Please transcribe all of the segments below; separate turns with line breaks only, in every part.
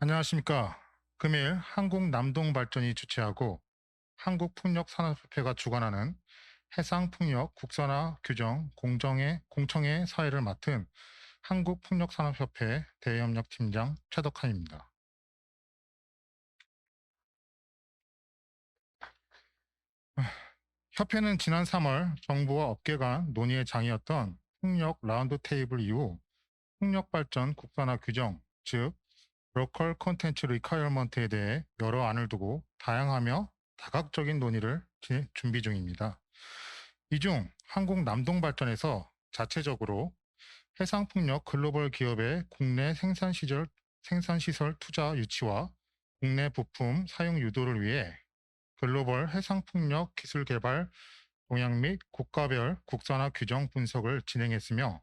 안녕하십니까. 금일 한국남동발전이 주최하고 한국풍력산업협회가 주관하는 해상풍력 국산화 규정 공청회 사회를 맡은 한국풍력산업협회 대협력팀장 최덕한입니다. 협회는 지난 3월 정부와 업계 간 논의의 장이었던 풍력 라운드 테이블 이후 풍력 발전 국산화 규정, 즉 로컬 콘텐츠 리콰이어먼트에 대해 여러 안을 두고 다양하며 다각적인 논의를 준비 중입니다. 이 중 한국 남동발전에서 자체적으로 해상풍력 글로벌 기업의 국내 생산시설 투자 유치와 국내 부품 사용 유도를 위해 글로벌 해상풍력 기술 개발 동향 및 국가별 국산화 규정 분석을 진행했으며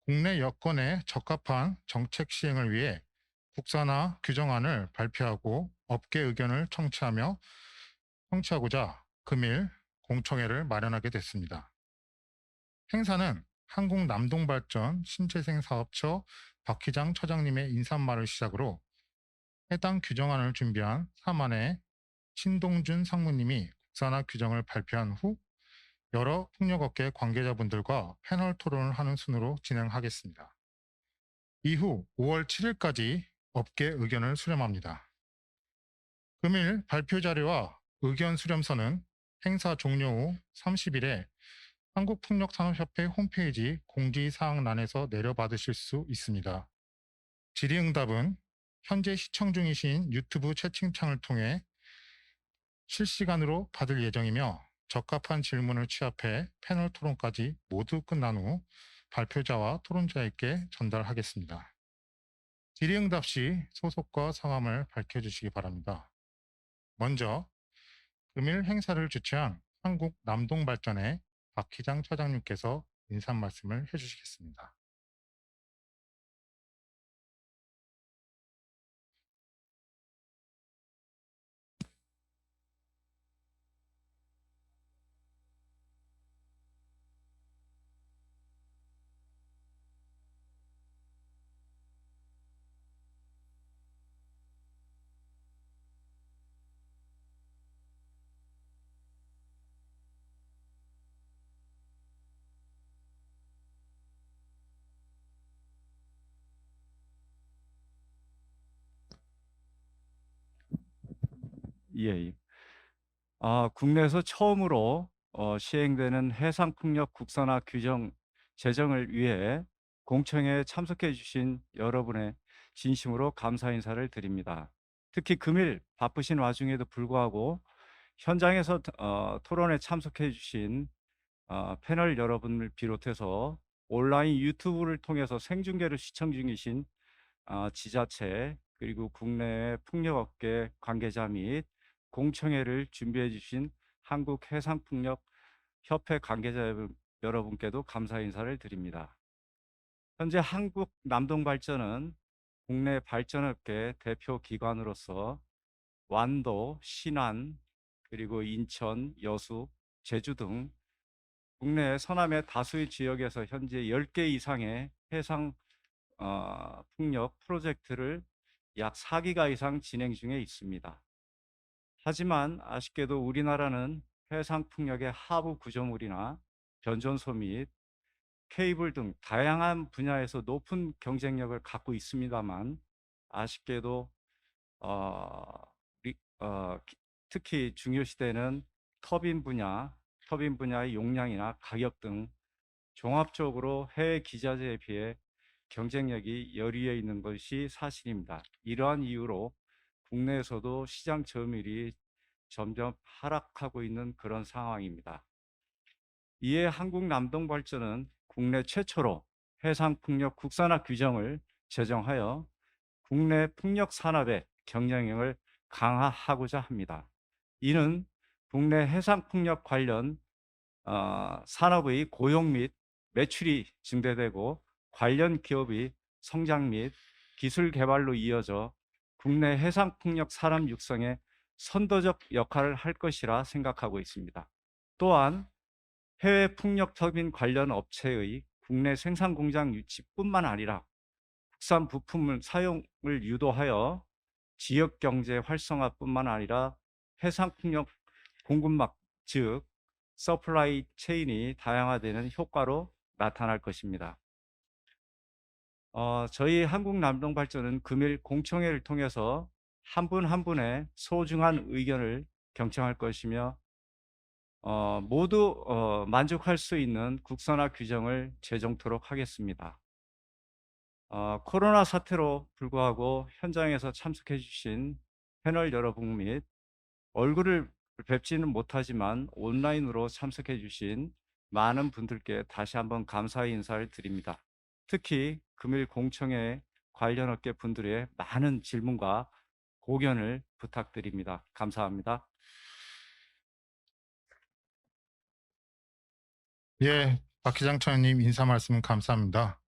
국내 여건에 적합한 정책 시행을 위해 국산화 규정안을 발표하고 업계 의견을 청취하고자 금일 공청회를 마련하게 됐습니다. 행사는 한국남동발전 신재생 사업처 박희장 처장님의 인사말을 시작으로 해당 규정안을 준비한 사만의 신동준 상무님이 국산화 규정을 발표한 후 여러 풍력업계 관계자분들과 패널 토론을 하는 순으로 진행하겠습니다. 이후 5월 7일까지 업계 의견을 수렴합니다. 금일 발표 자료와 의견 수렴서는 행사 종료 후 30일에 한국풍력산업협회 홈페이지 공지사항란에서 내려받으실 수 있습니다. 질의응답은 현재 시청 중이신 유튜브 채팅창을 통해 실시간으로 받을 예정이며 적합한 질문을 취합해 패널 토론까지 모두 끝난 후 발표자와 토론자에게 전달하겠습니다. 질의응답 시 소속과 성함을 밝혀주시기 바랍니다. 먼저 금일 행사를 주최한 한국남동발전의 박희장 처장님께서 인사 말씀을 해주시겠습니다.
예. 국내에서 처음으로 시행되는 해상풍력 국산화 규정 제정을 위해 공청회에 참석해 주신 여러분의 진심으로 감사 인사를 드립니다. 특히 금일 바쁘신 와중에도 불구하고 현장에서 토론에 참석해 주신 패널 여러분을 비롯해서 온라인 유튜브를 통해서 생중계를 시청 중이신 지자체 그리고 국내 풍력업계 관계자 및 공청회를 준비해 주신 한국해상풍력협회 관계자 여러분께도 감사 인사를 드립니다. 현재 한국남동발전은 국내 발전업계 대표 기관으로서 완도, 신안, 그리고 인천, 여수, 제주 등 국내 서남의 다수의 지역에서 현재 10개 이상의 해상 풍력 프로젝트를 약 4기가 이상 진행 중에 있습니다. 하지만 아쉽게도 우리나라는 해상 풍력의 하부 구조물이나 변전소 및 케이블 등 다양한 분야에서 높은 경쟁력을 갖고 있습니다만 아쉽게도 어, 특히 중요시되는 터빈 분야의 용량이나 가격 등 종합적으로 해외 기자재에 비해 경쟁력이 열위에 있는 것이 사실입니다. 이러한 이유로 국내에서도 시장 점유율이 점점 하락하고 있는 그런 상황입니다. 이에 한국남동발전은 국내 최초로 해상풍력 국산화 규정을 제정하여 국내 풍력 산업의 경쟁력을 강화하고자 합니다. 이는 국내 해상풍력 관련 산업의 고용 및 매출이 증대되고 관련 기업의 성장 및 기술 개발로 이어져 국내 해상풍력 산업 육성에 선도적 역할을 할 것이라 생각하고 있습니다. 또한 해외 풍력 터빈 관련 업체의 국내 생산 공장 유치뿐만 아니라 국산 부품을 사용을 유도하여 지역 경제 활성화뿐만 아니라 해상 풍력 공급망, 즉 서플라이 체인이 다양화되는 효과로 나타날 것입니다. 저희 한국남동발전은 금일 공청회를 통해서 한 분 한 분의 소중한 의견을 경청할 것이며 모두 만족할 수 있는 국산화 규정을 제정토록 하겠습니다. 코로나 사태로 불구하고 현장에서 참석해 주신 패널 여러분 및 얼굴을 뵙지는 못하지만 온라인으로 참석해 주신 많은 분들께 다시 한번 감사의 인사를 드립니다. 특히 금일 공청회 관련 업계 분들의 많은 질문과 고견을 부탁드립니다. 감사합니다.
예, 박희장차님 인사 말씀 감사합니다.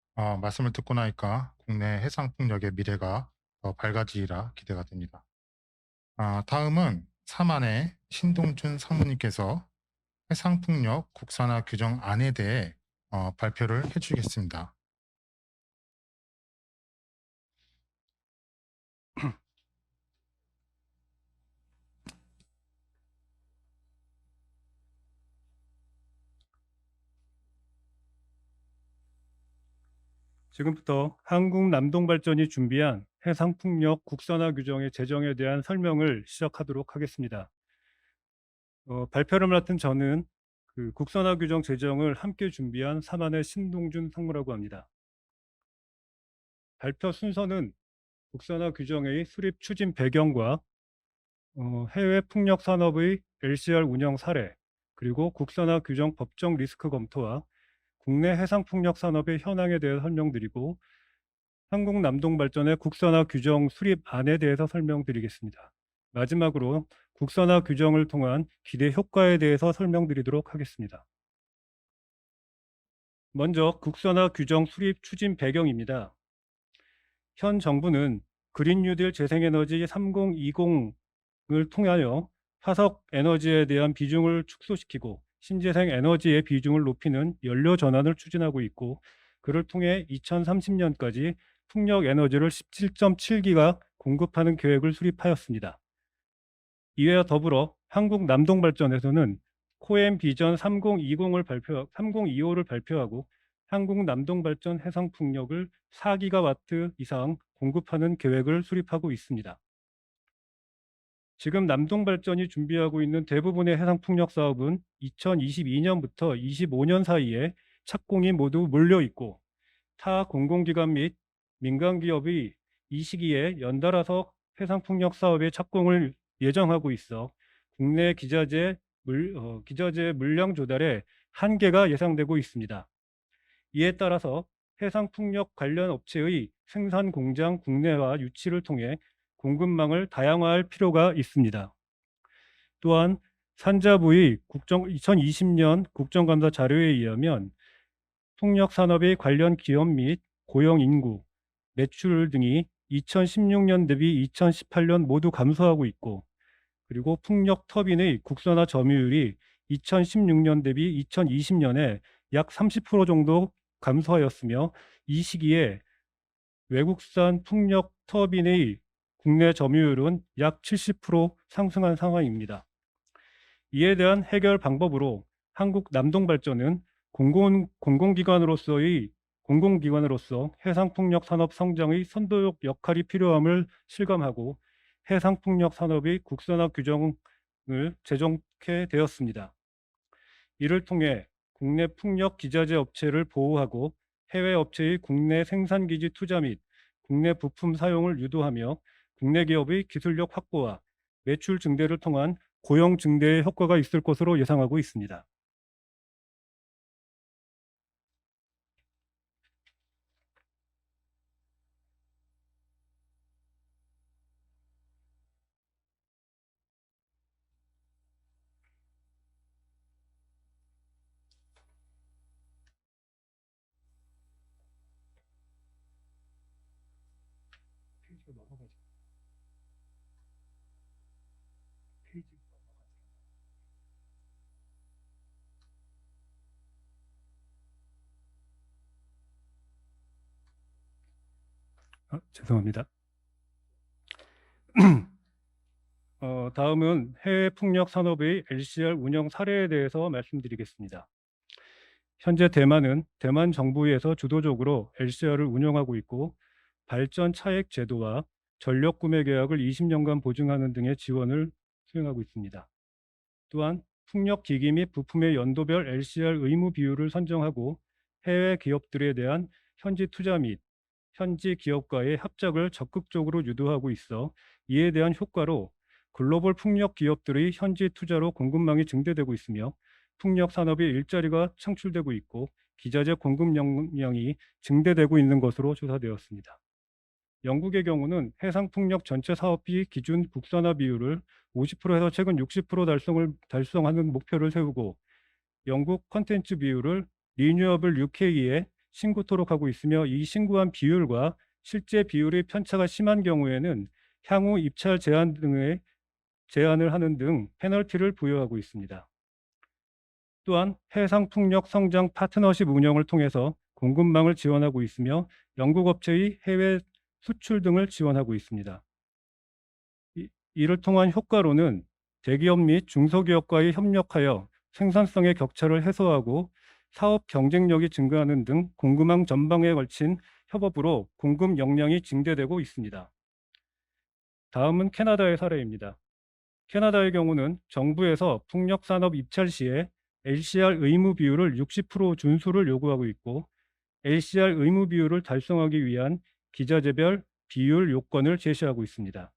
말씀을 듣고 나니까 국내 해상풍력의 미래가 더 밝아지리라 기대가 됩니다. 다음은 사만의 신동준 상무님께서 해상풍력 국산화 규정안에 대해 발표를 해주시겠습니다.
지금부터 한국남동발전이 준비한 해상풍력 국산화 규정의 제정에 대한 설명을 시작하도록 하겠습니다. 발표를 맡은 저는 그 국산화 규정 제정을 함께 준비한 사만의 신동준 상무라고 합니다. 발표 순서는 국산화 규정의 수립 추진 배경과 해외 풍력 산업의 LCR 운영 사례, 그리고 국산화 규정 법적 리스크 검토와 국내 해상 풍력 산업의 현황에 대해 설명드리고 한국남동발전의 국산화 규정 수립안에 대해서 설명드리겠습니다. 마지막으로 국산화 규정을 통한 기대 효과에 대해서 설명드리도록 하겠습니다. 먼저 국산화 규정 수립 추진 배경입니다. 현 정부는 그린 뉴딜 재생에너지 3020을 통하여 화석 에너지에 대한 비중을 축소시키고 신재생 에너지의 비중을 높이는 연료 전환을 추진하고 있고, 그를 통해 2030년까지 풍력 에너지를 17.7기가 공급하는 계획을 수립하였습니다. 이와 더불어 한국남동발전에서는 코엠 비전 3025를 발표하고 한국남동발전 해상풍력을 4기가와트 이상 공급하는 계획을 수립하고 있습니다. 지금 남동발전이 준비하고 있는 대부분의 해상풍력 사업은 2022년부터 25년 사이에 착공이 모두 몰려 있고, 타 공공기관 및 민간기업이 이 시기에 연달아서 해상풍력 사업의 착공을 예정하고 있어 국내 기자재 물량 조달에 한계가 예상되고 있습니다. 이에 따라서 해상풍력 관련 업체의 생산 공장 국내화 유치를 통해 공급망을 다양화할 필요가 있습니다. 또한 산자부의 2020년 국정감사 자료에 의하면 풍력 산업의 관련 기업 및 고용 인구, 매출 등이 2016년 대비 2018년 모두 감소하고 있고, 그리고 풍력 터빈의 국산화 점유율이 2016년 대비 2020년에 약 30% 정도 감소하였으며, 이 시기에 외국산 풍력 터빈의 국내 점유율은 약 70% 상승한 상황입니다. 이에 대한 해결 방법으로 한국남동발전은 공공기관으로서 해상풍력 산업 성장의 선도적 역할이 필요함을 실감하고 해상풍력 산업의 국산화 규정을 제정하게 되었습니다. 이를 통해 국내 풍력 기자재 업체를 보호하고 해외 업체의 국내 생산기지 투자 및 국내 부품 사용을 유도하며 국내 기업의 기술력 확보와 매출 증대를 통한 고용 증대의 효과가 있을 것으로 예상하고 있습니다. 죄송합니다. 다음은 해외 풍력 산업의 LCR 운영 사례에 대해서 말씀드리겠습니다. 현재 대만은 대만 정부에서 주도적으로 LCR을 운영하고 있고 발전 차액 제도와 전력 구매 계약을 20년간 보증하는 등의 지원을 수행하고 있습니다. 또한 풍력 기기 및 부품의 연도별 LCR 의무 비율을 선정하고 해외 기업들에 대한 현지 투자 및 현지 기업과의 합작을 적극적으로 유도하고 있어 이에 대한 효과로 글로벌 풍력 기업들의 현지 투자로 공급망이 증대되고 있으며 풍력 산업의 일자리가 창출되고 있고 기자재 공급 역량이 증대되고 있는 것으로 조사되었습니다. 영국의 경우는 해상풍력 전체 사업비 기준 국산화 비율을 50%에서 최근 60% 달성하는 목표를 세우고 영국 컨텐츠 비율을 리뉴어블 UK에 신고토록 하고 있으며 이 신고한 비율과 실제 비율의 편차가 심한 경우에는 향후 입찰 제한을 하는 등 페널티를 부여하고 있습니다. 또한 해상풍력 성장 파트너십 운영을 통해서 공급망을 지원하고 있으며 영국 업체의 해외 수출 등을 지원하고 있습니다. 이를 통한 효과로는 대기업 및 중소기업과의 협력하여 생산성의 격차를 해소하고 사업 경쟁력이 증가하는 등 공급망 전방에 걸친 협업으로 공급 역량이 증대되고 있습니다. 다음은 캐나다의 사례입니다. 캐나다의 경우는 정부에서 풍력 산업 입찰 시에 LCR 의무 비율을 60% 준수를 요구하고 있고 LCR 의무 비율을 달성하기 위한 기자재별 비율 요건을 제시하고 있습니다.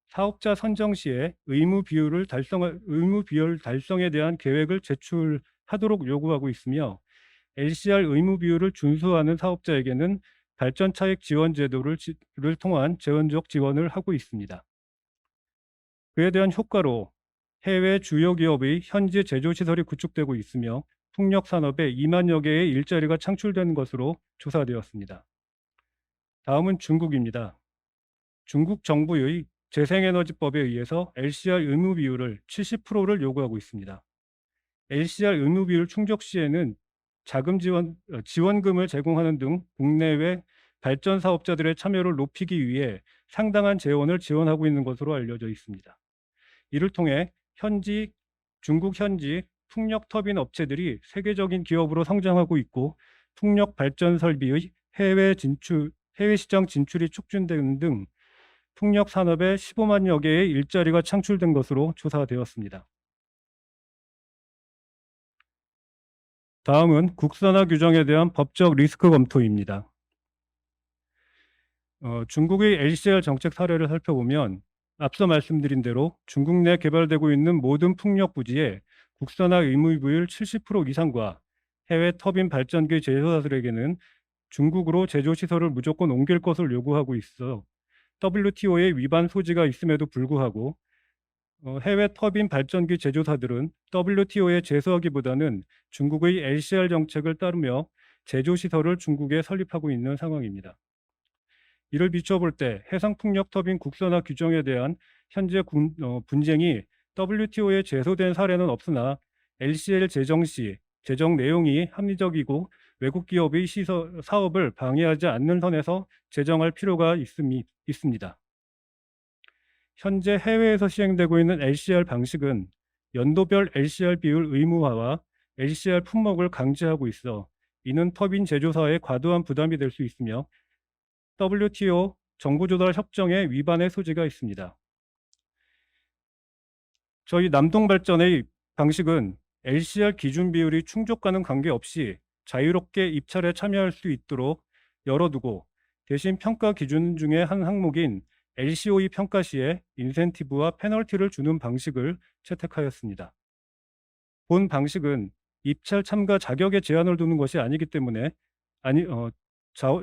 사업자 선정 시에 의무 비율 달성에 대한 계획을 제출하도록 요구하고 있으며 LCR 의무 비율을 준수하는 사업자에게는 발전 차익 지원 제도를 통한 재원적 지원을 하고 있습니다. 그에 대한 효과로 해외 주요 기업의 현지 제조 시설이 구축되고 있으며 풍력 산업에 2만여 개의 일자리가 창출되는 것으로 조사되었습니다. 다음은 중국입니다. 중국 정부의 재생에너지법에 의해서 LCR 의무 비율을 70%를 요구하고 있습니다. LCR 의무 비율 충족 시에는 자금 지원금을 제공하는 등 국내외 발전 사업자들의 참여를 높이기 위해 상당한 재원을 지원하고 있는 것으로 알려져 있습니다. 이를 통해 중국 현지 풍력 터빈 업체들이 세계적인 기업으로 성장하고 있고 풍력 발전 설비의 해외 시장 진출이 촉진되는 등 풍력 산업에 15만여 개의 일자리가 창출된 것으로 조사되었습니다. 다음은 국산화 규정에 대한 법적 리스크 검토입니다. 중국의 LCR 정책 사례를 살펴보면 앞서 말씀드린 대로 중국 내 개발되고 있는 모든 풍력 부지에 국산화 의무 비율 70% 이상과 해외 터빈 발전기 제조사들에게는 중국으로 제조 시설을 무조건 옮길 것을 요구하고 있어 WTO의 위반 소지가 있음에도 불구하고 해외 터빈 발전기 제조사들은 WTO에 제소하기보다는 중국의 LCR 정책을 따르며 제조 시설을 중국에 설립하고 있는 상황입니다. 이를 비춰볼 때 해상풍력 터빈 국산화 규정에 대한 현재 분쟁이 WTO에 제소된 사례는 없으나 LCR 제정 시 제정 내용이 합리적이고 외국 기업의 사업을 방해하지 않는 선에서 제정할 필요가 있습니다. 현재 해외에서 시행되고 있는 LCR 방식은 연도별 LCR 비율 의무화와 LCR 품목을 강제하고 있어 이는 터빈 제조사에 과도한 부담이 될 수 있으며 WTO 정보조달 협정의 위반의 소지가 있습니다. 저희 남동발전의 방식은 LCR 기준 비율이 충족과는 관계없이 자유롭게 입찰에 참여할 수 있도록 열어두고 대신 평가 기준 중에 한 항목인 LCOE 평가 시에 인센티브와 페널티를 주는 방식을 채택하였습니다. 본 방식은 입찰 참가 자격에 제한을 두는 것이 아니기 때문에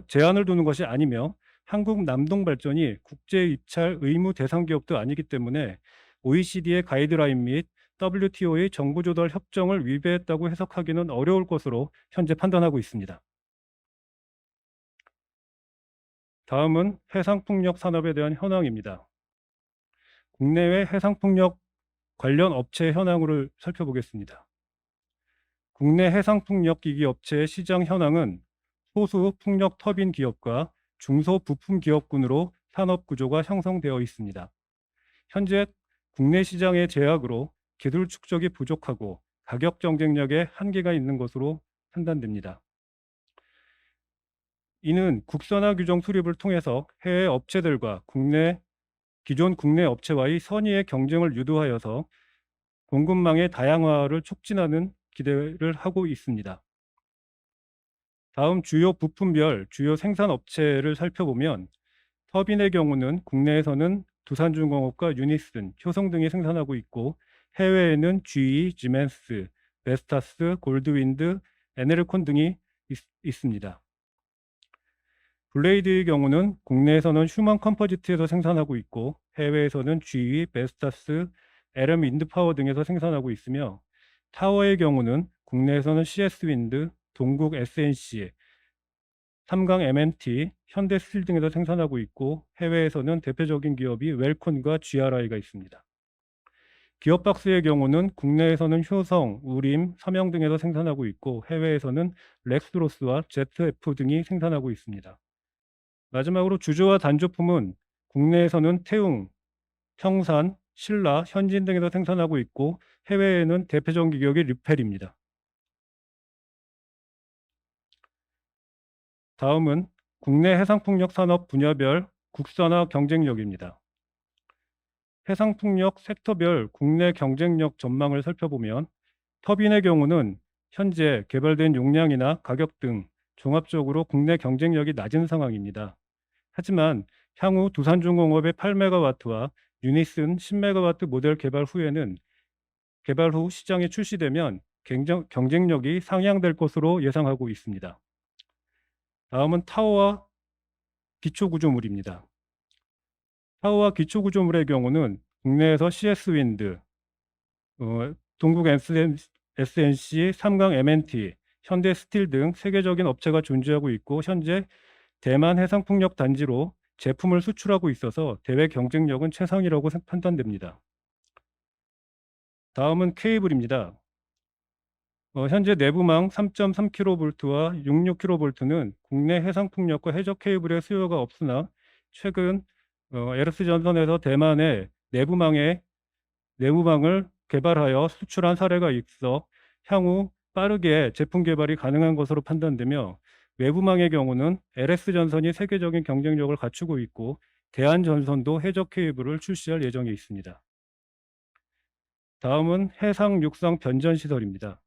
제한을 두는 것이 아니며 한국 남동발전이 국제 입찰 의무 대상 기업도 아니기 때문에 OECD의 가이드라인 및 WTO의 정보조달 협정을 위배했다고 해석하기는 어려울 것으로 현재 판단하고 있습니다. 다음은 해상풍력 산업에 대한 현황입니다. 국내외 해상풍력 관련 업체 현황을 살펴보겠습니다. 국내 해상풍력 기기 업체의 시장 현황은 소수 풍력 터빈 기업과 중소 부품 기업군으로 산업 구조가 형성되어 있습니다. 현재 국내 시장의 제약으로 기술 축적이 부족하고 가격 경쟁력에 한계가 있는 것으로 판단됩니다. 이는 국산화 규정 수립을 통해서 해외 업체들과 기존 국내 업체와의 선의의 경쟁을 유도하여서 공급망의 다양화를 촉진하는 기대를 하고 있습니다. 다음 주요 부품별 주요 생산 업체를 살펴보면 터빈의 경우는 국내에서는 두산중공업과 유니슨, 효성 등이 생산하고 있고 해외에는 GE, 지멘스, 베스타스, 골드윈드, 에네르콘 등이 있습니다. 블레이드의 경우는 국내에서는 휴먼 컴포지트에서 생산하고 있고 해외에서는 GE, 베스타스, LM 윈드파워 등에서 생산하고 있으며 타워의 경우는 국내에서는 CS 윈드, 동국 SNC, 삼강 M&T, 현대스틸 등에서 생산하고 있고 해외에서는 대표적인 기업이 웰콘과 GRI가 있습니다. 기업박스의 경우는 국내에서는 효성, 우림, 삼영 등에서 생산하고 있고 해외에서는 렉스로스와 ZF 등이 생산하고 있습니다. 마지막으로 주조와 단조품은 국내에서는 태웅, 평산, 신라, 현진 등에서 생산하고 있고 해외에는 대표적인 기업이 류펠입니다. 다음은 국내 해상풍력 산업 분야별 국산화 경쟁력입니다. 해상풍력 섹터별 국내 경쟁력 전망을 살펴보면 터빈의 경우는 현재 개발된 용량이나 가격 등 종합적으로 국내 경쟁력이 낮은 상황입니다. 하지만 향후 두산중공업의 8메가와트와 유니슨 10메가와트 모델 개발 후 시장에 출시되면 경쟁력이 상향될 것으로 예상하고 있습니다. 다음은 타워와 기초구조물입니다. 타워와 기초구조물의 경우는 국내에서 CS 윈드, 동국 SNC, 삼강 M&T, 현대스틸 등 세계적인 업체가 존재하고 있고 현재 대만 해상풍력 단지로 제품을 수출하고 있어서 대외 경쟁력은 최상이라고 판단됩니다. 다음은 케이블입니다. 현재 내부망 3.3kV와 66kV는 국내 해상풍력과 해적 케이블의 수요가 없으나 최근 에르스전선에서 대만의 내부망을 개발하여 수출한 사례가 있어 향후 빠르게 제품 개발이 가능한 것으로 판단되며 외부망의 경우는 LS전선이 세계적인 경쟁력을 갖추고 있고 대한전선도 해적 케이블을 출시할 예정에 있습니다. 다음은 해상 육상 변전 시설입니다.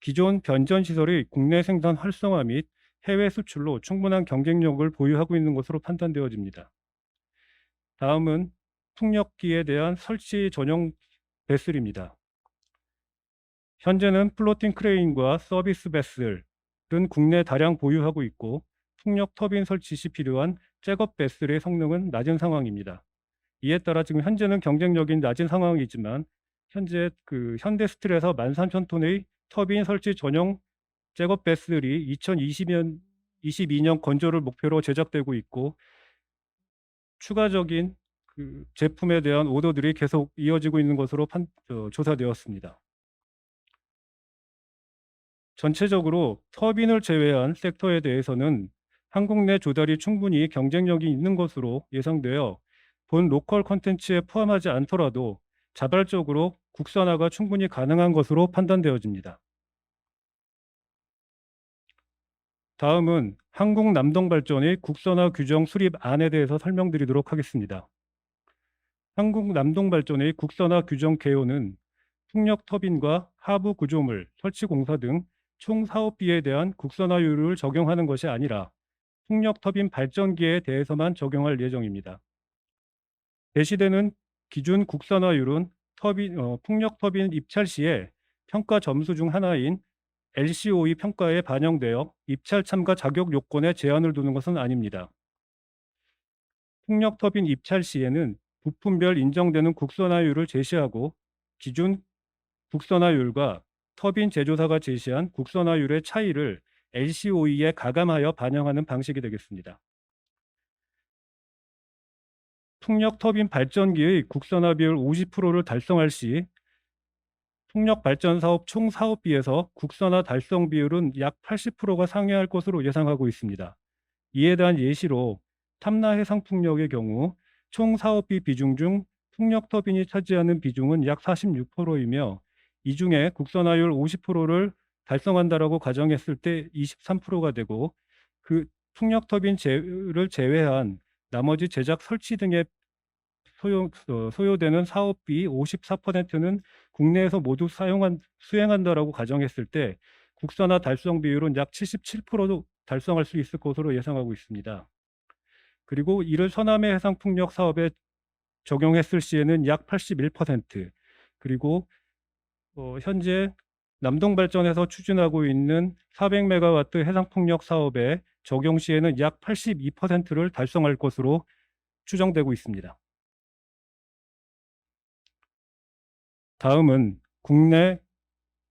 기존 변전 시설이 국내 생산 활성화 및 해외 수출로 충분한 경쟁력을 보유하고 있는 것으로 판단되어집니다. 다음은 풍력기에 대한 설치 전용 베슬입니다. 현재는 플로팅 크레인과 서비스 베슬은 국내 다량 보유하고 있고 풍력 터빈 설치 시 필요한 잭업 베슬의 성능은 낮은 상황입니다. 이에 따라 지금 현재는 경쟁력이 낮은 상황이지만 현재 현대스틸에서 13,000톤의 터빈 설치 전용 잭업 베슬이 2022년 건조를 목표로 제작되고 있고 추가적인 제품에 대한 오더들이 계속 이어지고 있는 것으로 조사되었습니다. 전체적으로 터빈을 제외한 섹터에 대해서는 한국 내 조달이 충분히 경쟁력이 있는 것으로 예상되어 본 로컬 콘텐츠에 포함하지 않더라도 자발적으로 국산화가 충분히 가능한 것으로 판단되어집니다. 다음은 한국남동발전의 국산화 규정 수립안에 대해서 설명드리도록 하겠습니다. 한국남동발전의 국산화 규정 개요는 풍력 터빈과 하부 구조물, 설치 공사 등 총 사업비에 대한 국산화율을 적용하는 것이 아니라 풍력 터빈 발전기에 대해서만 적용할 예정입니다. 제시되는 기준 국산화율은 풍력 터빈 입찰 시에 평가 점수 중 하나인 LCOE 평가에 반영되어 입찰 참가 자격 요건에 제한을 두는 것은 아닙니다. 풍력 터빈 입찰 시에는 부품별 인정되는 국산화율을 제시하고 기준 국산화율과 터빈 제조사가 제시한 국산화율의 차이를 LCOE에 가감하여 반영하는 방식이 되겠습니다. 풍력 터빈 발전기의 국산화 비율 50%를 달성할 시 풍력 발전 사업 총 사업비에서 국산화 달성 비율은 약 80%가 상회할 것으로 예상하고 있습니다. 이에 대한 예시로 탐라 해상풍력의 경우 총 사업비 비중 중 풍력 터빈이 차지하는 비중은 약 46%이며 이 중에 국산화율 50%를 달성한다라고 가정했을 때 23%가 되고 그 풍력 터빈을 제외한 나머지 제작 설치 등에 소요되는 사업비 54%는 국내에서 모두 수행한다라고 가정했을 때 국산화 달성 비율은 약 77%도 달성할 수 있을 것으로 예상하고 있습니다. 그리고 이를 서남해 해상풍력 사업에 적용했을 시에는 약 81%, 그리고 현재 남동발전에서 추진하고 있는 400메가와트 해상풍력 사업에 적용 시에는 약 82%를 달성할 것으로 추정되고 있습니다. 다음은 국내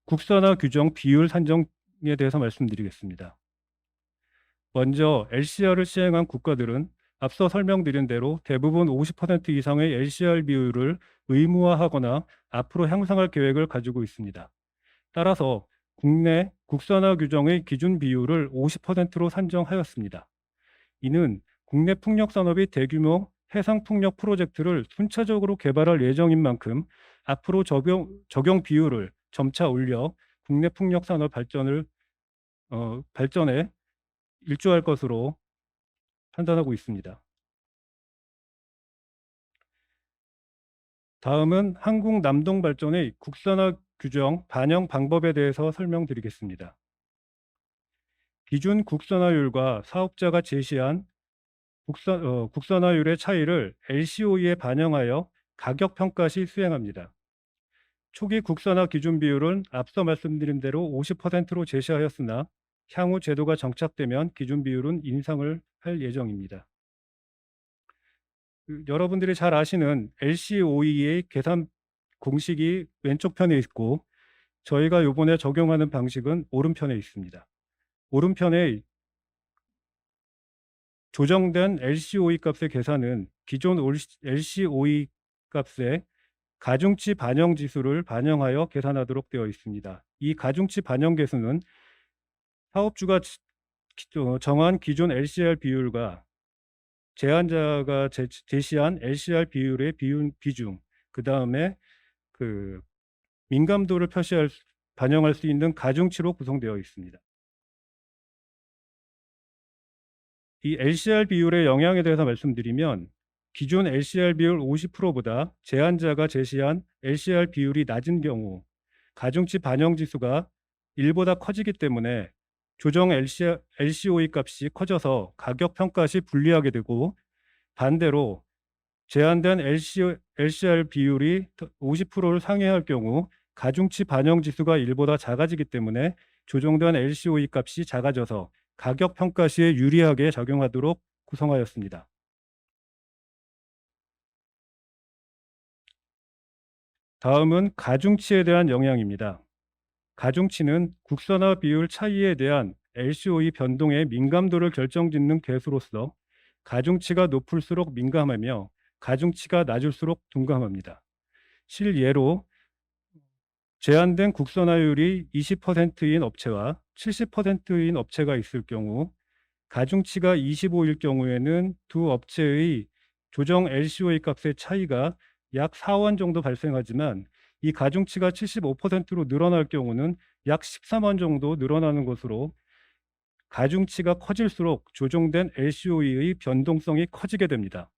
국산화 규정 비율 산정에 대해서 말씀드리겠습니다. 먼저 LCR을 시행한 국가들은 앞서 설명드린 대로 대부분 50% 이상의 LCR 비율을 의무화하거나 앞으로 향상할 계획을 가지고 있습니다. 따라서 국내 국산화 규정의 기준 비율을 50%로 산정하였습니다. 이는 국내 풍력 산업이 대규모 해상 풍력 프로젝트를 순차적으로 개발할 예정인 만큼 앞으로 적용 비율을 점차 올려 국내 풍력 산업 발전에 일조할 것으로 판단하고 있습니다. 다음은 한국 남동발전의 국산화 규정 반영 방법에 대해서 설명드리겠습니다. 기준 국산화율과 사업자가 제시한 국산화율의 차이를 LCOE에 반영하여 가격 평가 시 수행합니다. 초기 국산화 기준 비율은 앞서 말씀드린 대로 50%로 제시하였으나 향후 제도가 정착되면 기준 비율은 인상을 할 예정입니다. 여러분들이 잘 아시는 LCOE의 계산 공식이 왼쪽 편에 있고 저희가 이번에 적용하는 방식은 오른편에 있습니다. 오른편에 조정된 LCOE 값의 계산은 기존 LCOE 값에 가중치 반영 지수를 반영하여 계산하도록 되어 있습니다. 이 가중치 반영 계수는 사업주가 정한 기존 LCR 비율과 제안자가 제시한 LCR 비율의 비중, 그 다음에 그 민감도를 반영할 수 있는 가중치로 구성되어 있습니다. 이 LCR 비율의 영향에 대해서 말씀드리면 기존 LCR 비율 50%보다 제안자가 제시한 LCR 비율이 낮은 경우 가중치 반영 지수가 1보다 커지기 때문에 조정 LCOE 값이 커져서 가격 평가 시 불리하게 되고 반대로 제한된 LCR 비율이 50%를 상회할 경우 가중치 반영 지수가 1보다 작아지기 때문에 조정된 LCOE 값이 작아져서 가격 평가 시에 유리하게 작용하도록 구성하였습니다. 다음은 가중치에 대한 영향입니다. 가중치는 국산화 비율 차이에 대한 LCOE 변동의 민감도를 결정짓는 계수로서 가중치가 높을수록 민감하며 가중치가 낮을수록 둔감합니다. 실예로 제한된 국산화율이 20%인 업체와 70%인 업체가 있을 경우 가중치가 25일 경우에는 두 업체의 조정 LCOE 값의 차이가 약 4원 정도 발생하지만 이 가중치가 75%로 늘어날 경우는 약 13원 정도 늘어나는 것으로 가중치가 커질수록 조정된 LCOE의 변동성이 커지게 됩니다.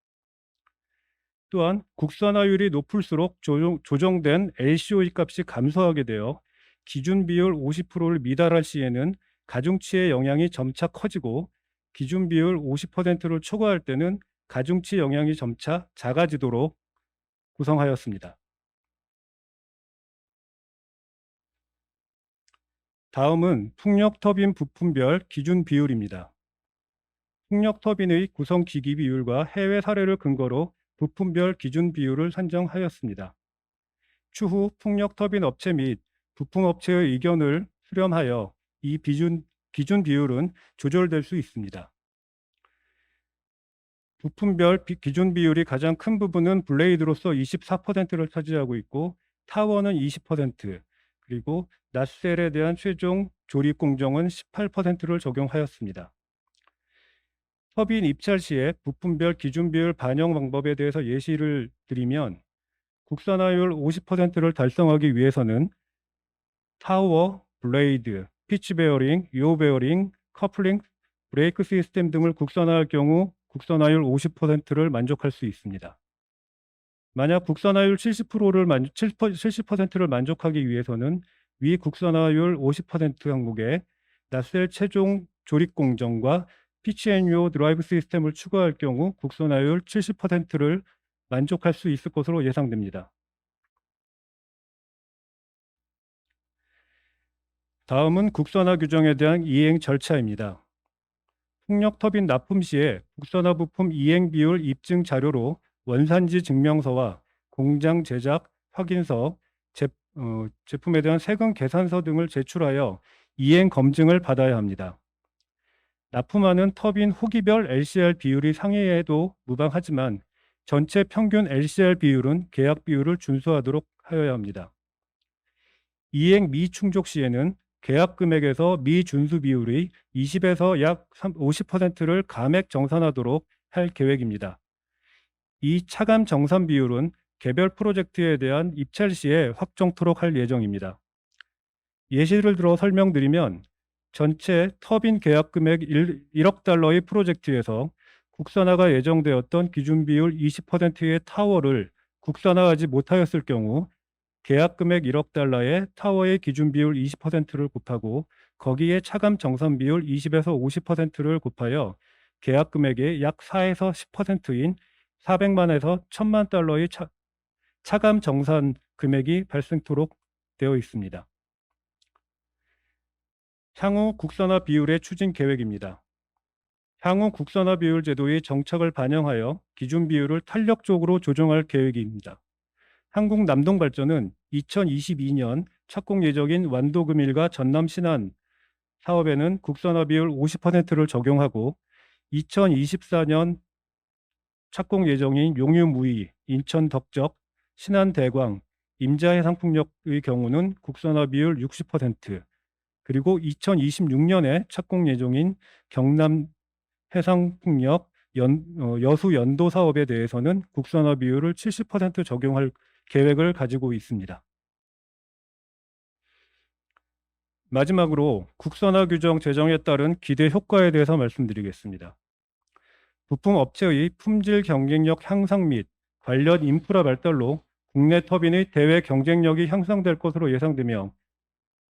또한 국산화율이 높을수록 조정된 LCOE 값이 감소하게 되어 기준 비율 50%를 미달할 시에는 가중치의 영향이 점차 커지고 기준 비율 50%를 초과할 때는 가중치 영향이 점차 작아지도록 구성하였습니다. 다음은 풍력터빈 부품별 기준 비율입니다. 풍력터빈의 구성 기기 비율과 해외 사례를 근거로 부품별 기준 비율을 산정하였습니다. 추후 풍력터빈 업체 및 부품업체의 의견을 수렴하여 이 기준 비율은 조절될 수 있습니다. 부품별 기준 비율이 가장 큰 부분은 블레이드로서 24%를 차지하고 있고 타워는 20%, 그리고 낫셀에 대한 최종 조립 공정은 18%를 적용하였습니다. 터빈 입찰 시에 부품별 기준 비율 반영 방법에 대해서 예시를 드리면 국산화율 50%를 달성하기 위해서는 타워, 블레이드, 피치 베어링, 유어 베어링, 커플링, 브레이크 시스템 등을 국산화할 경우 국산화율 50%를 만족할 수 있습니다. 만약 국산화율 70%를 만족하기 위해서는 위 국산화율 50% 항목에 나셀 최종 조립 공정과 PCNUO 드라이브 시스템을 추가할 경우 국산화율 70%를 만족할 수 있을 것으로 예상됩니다. 다음은 국산화 규정에 대한 이행 절차입니다. 풍력 터빈 납품 시에 국산화 부품 이행 비율 입증 자료로 원산지 증명서와 공장 제작 확인서, 제품에 대한 세금 계산서 등을 제출하여 이행 검증을 받아야 합니다. 납품하는 터빈 호기별 LCR 비율이 상회해도 무방하지만 전체 평균 LCR 비율은 계약 비율을 준수하도록 하여야 합니다. 이행 미충족 시에는 계약 금액에서 미준수 비율의 20에서 약 50%를 감액 정산하도록 할 계획입니다. 이 차감 정산 비율은 개별 프로젝트에 대한 입찰 시에 확정토록 할 예정입니다. 예시를 들어 설명드리면 전체 터빈 계약 금액 1억 달러의 프로젝트에서 국산화가 예정되었던 기준 비율 20%의 타워를 국산화하지 못하였을 경우 계약 금액 1억 달러에 타워의 기준 비율 20%를 곱하고 거기에 차감 정산 비율 20에서 50%를 곱하여 계약 금액의 약 4에서 10%인 400만에서 1000만 달러의 차감 정산 금액이 발생토록 되어 있습니다. 향후 국산화 비율의 추진 계획입니다. 향후 국산화 비율 제도의 정착을 반영하여 기준 비율을 탄력적으로 조정할 계획입니다. 한국남동발전은 2022년 착공 예정인 완도금일과 전남 신안 사업에는 국산화 비율 50%를 적용하고 2024년 착공 예정인 용유무의, 인천 덕적, 신안 대광, 임자해상풍력의 경우는 국산화 비율 60%, 그리고 2026년에 착공 예정인 경남 해상풍력 여수 연도 사업에 대해서는 국산화 비율을 70% 적용할 계획을 가지고 있습니다. 마지막으로 국산화 규정 제정에 따른 기대 효과에 대해서 말씀드리겠습니다. 부품 업체의 품질 경쟁력 향상 및 관련 인프라 발달로 국내 터빈의 대외 경쟁력이 향상될 것으로 예상되며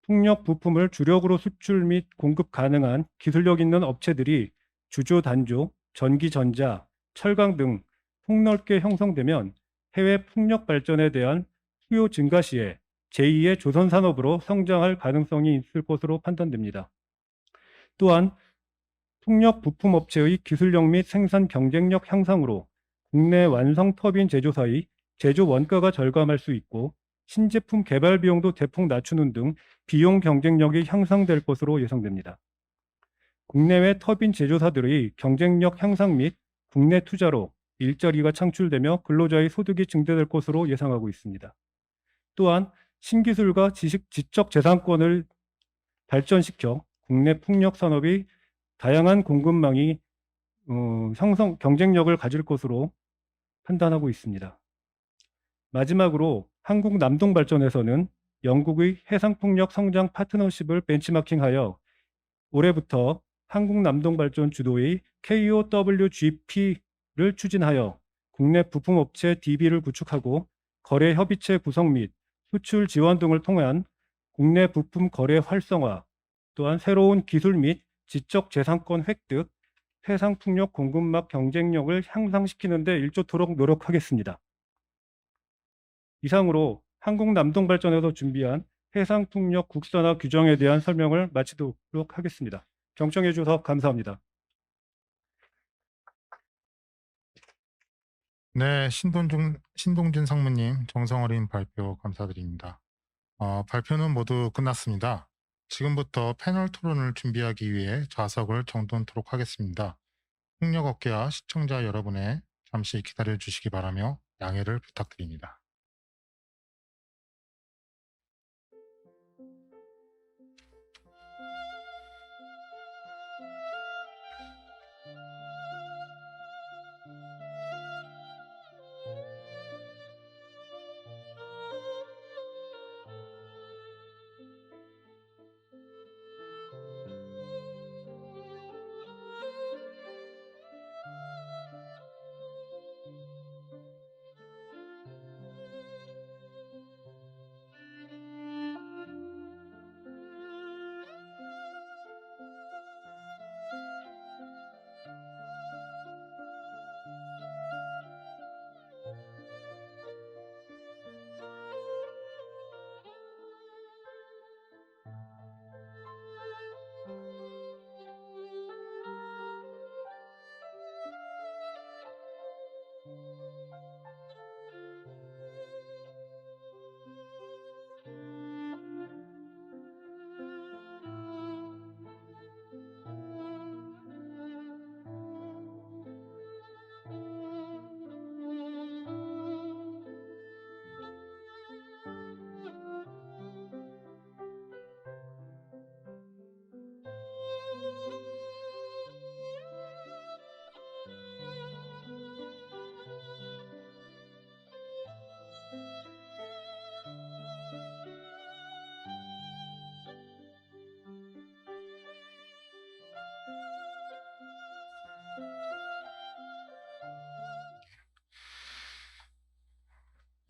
풍력 부품을 주력으로 수출 및 공급 가능한 기술력 있는 업체들이 주조 단조, 전기 전자, 철강 등 폭넓게 형성되면 해외 풍력 발전에 대한 수요 증가 시에 제2의 조선 산업으로 성장할 가능성이 있을 것으로 판단됩니다. 또한 풍력 부품 업체의 기술력 및 생산 경쟁력 향상으로 국내 완성 터빈 제조사의 제조 원가가 절감할 수 있고 신제품 개발 비용도 대폭 낮추는 등 비용 경쟁력이 향상될 것으로 예상됩니다. 국내외 터빈 제조사들의 경쟁력 향상 및 국내 투자로 일자리가 창출되며 근로자의 소득이 증대될 것으로 예상하고 있습니다. 또한 신기술과 지적 재산권을 발전시켜 국내 풍력 산업이 다양한 공급망이 경쟁력을 가질 것으로 판단하고 있습니다. 마지막으로 한국남동발전에서는 영국의 해상풍력 성장 파트너십을 벤치마킹하여 올해부터 한국남동발전 주도의 KOWGP를 추진하여 국내 부품업체 DB를 구축하고 거래 협의체 구성 및 수출 지원 등을 통한 국내 부품 거래 활성화, 또한 새로운 기술 및 지적 재산권 획득, 해상풍력 공급망 경쟁력을 향상시키는 데 일조토록 노력하겠습니다. 이상으로 한국남동발전에서 준비한 해상풍력 국산화 규정에 대한 설명을 마치도록 하겠습니다. 경청해 주셔서 감사합니다.
네, 신동준 상무님 정성어린 발표 감사드립니다. 발표는 모두 끝났습니다. 지금부터 패널 토론을 준비하기 위해 좌석을 정돈토록 하겠습니다. 풍력업계와 시청자 여러분의 잠시 기다려 주시기 바라며 양해를 부탁드립니다.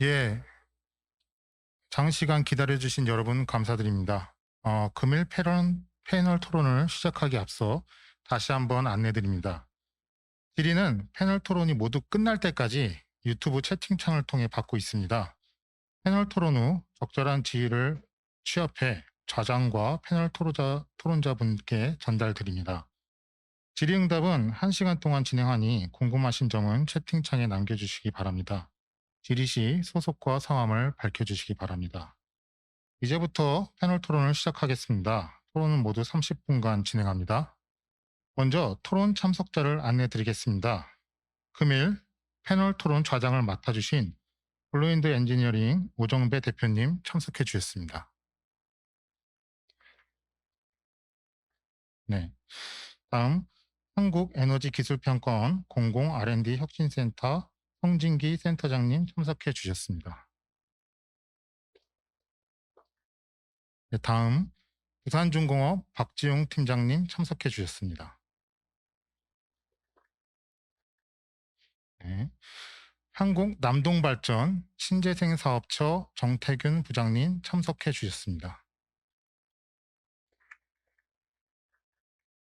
예, 장시간 기다려주신 여러분 감사드립니다. 금일 패널 토론을 시작하기 앞서 다시 한번 안내드립니다. 질의는 패널 토론이 모두 끝날 때까지 유튜브 채팅창을 통해 받고 있습니다. 패널 토론 후 적절한 지휘를 취합해 좌장과 패널 토론자분께 전달드립니다. 질의응답은 1시간 동안 진행하니 궁금하신 점은 채팅창에 남겨주시기 바랍니다. 질의 시 소속과 성함을 밝혀주시기 바랍니다. 이제부터 패널 토론을 시작하겠습니다. 토론은 모두 30분간 진행합니다. 먼저 토론 참석자를 안내드리겠습니다. 금일 패널 토론 좌장을 맡아주신 블루윈드 엔지니어링 오정배 대표님 참석해 주셨습니다. 네. 다음 한국에너지기술평가원 공공 R&D 혁신센터 성진기 센터장님 참석해 주셨습니다. 네, 다음 부산중공업 박지용 팀장님 참석해 주셨습니다. 네. 한국남동발전 신재생사업처 정태균 부장님 참석해 주셨습니다.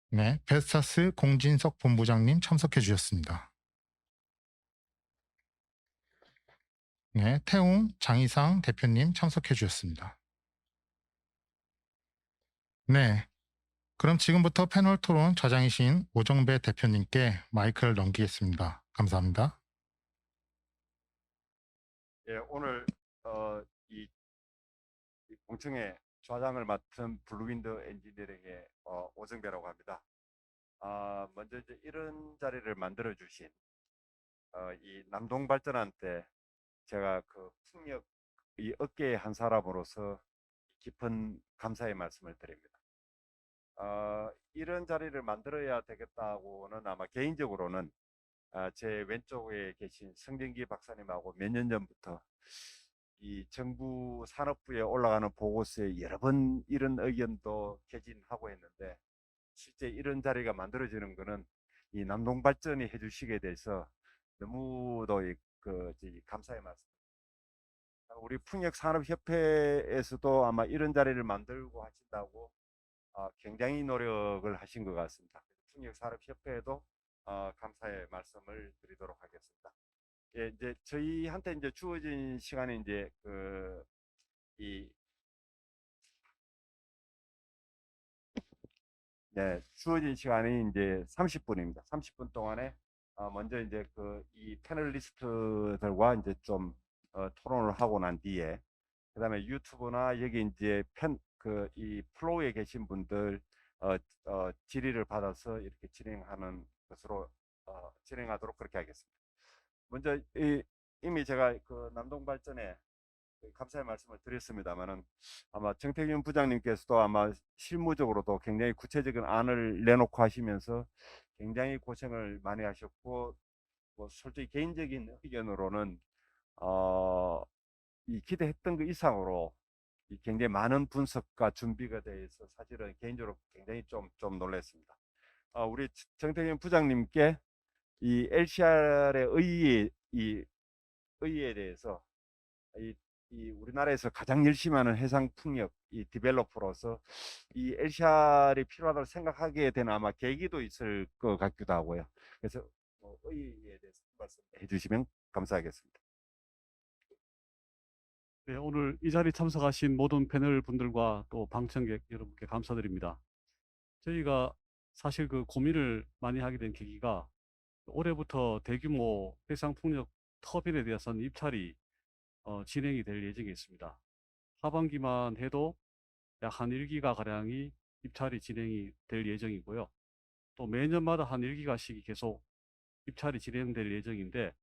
네, 베스타스 공진석 본부장님 참석해 주셨습니다. 네, 태웅 장희상 대표님 참석해 주셨습니다. 네, 그럼 지금부터 패널 토론 좌장이신 오정배 대표님께 마이크를 넘기겠습니다. 감사합니다.
예, 오늘 이 공청회 좌장을 맡은 블루윈드 엔지니어링의 오정배라고 합니다. 먼저 이제 이런 자리를 만들어 주신 이 남동발전한테 제가 그 풍력 이 업계의 한 사람으로서 깊은 감사의 말씀을 드립니다. 이런 자리를 만들어야 되겠다고는 아마 개인적으로는 제 왼쪽에 계신 성진기 박사님하고 몇 년 전부터 이 정부 산업부에 올라가는 보고서에 여러 번 이런 의견도 개진하고 했는데 실제 이런 자리가 만들어지는 것은 이 남동발전이 해주시게 돼서 너무도 감사의 말씀. 우리 풍력산업협회에서도 아마 이런 자리를 만들고 하신다고 굉장히 노력을 하신 것 같습니다. 풍력산업협회에도 감사의 말씀을 드리도록 하겠습니다. 예, 이제 저희한테 이제 주어진 시간이 이제 주어진 시간이 이제 30분입니다. 30분 동안에 먼저 이제 이 패널리스트들과 이제 좀 토론을 하고 난 뒤에 그다음에 유튜브나 여기 이제 이 플로우에 계신 분들 질의를 받아서 이렇게 진행하는 것으로 진행하도록 그렇게 하겠습니다. 먼저 이미 제가 남동발전에 감사의 말씀을 드렸습니다만은 아마 정태균 부장님께서도 아마 실무적으로도 굉장히 구체적인 안을 내놓고 하시면서 굉장히 고생을 많이 하셨고 뭐 솔직히 개인적인 의견으로는 이 기대했던 것 이상으로 굉장히 많은 분석과 준비가 돼서 사실은 개인적으로 굉장히 좀 놀랐습니다. 우리 정태균 부장님께 이 LCR의 의의에 대해서 이 우리나라에서 가장 열심히 하는 해상풍력 이 디벨로퍼로서 이 LCR이 필요하다고 생각하게 되는 아마 계기도 있을 것 같기도 하고요. 그래서 의의에 대해서 말씀해 주시면 감사하겠습니다.
네, 오늘 이 자리 참석하신 모든 패널 분들과 또 방청객 여러분께 감사드립니다. 저희가 사실 고민을 많이 하게 된 계기가 올해부터 대규모 해상풍력 터빈에 대해서는 입찰이 진행이 될 예정이 있습니다. 하반기만 해도 약 한 1기가 가량이 입찰이 진행이 될 예정이고요. 또 매년마다 한 1기가씩이 계속 입찰이 진행될 예정인데,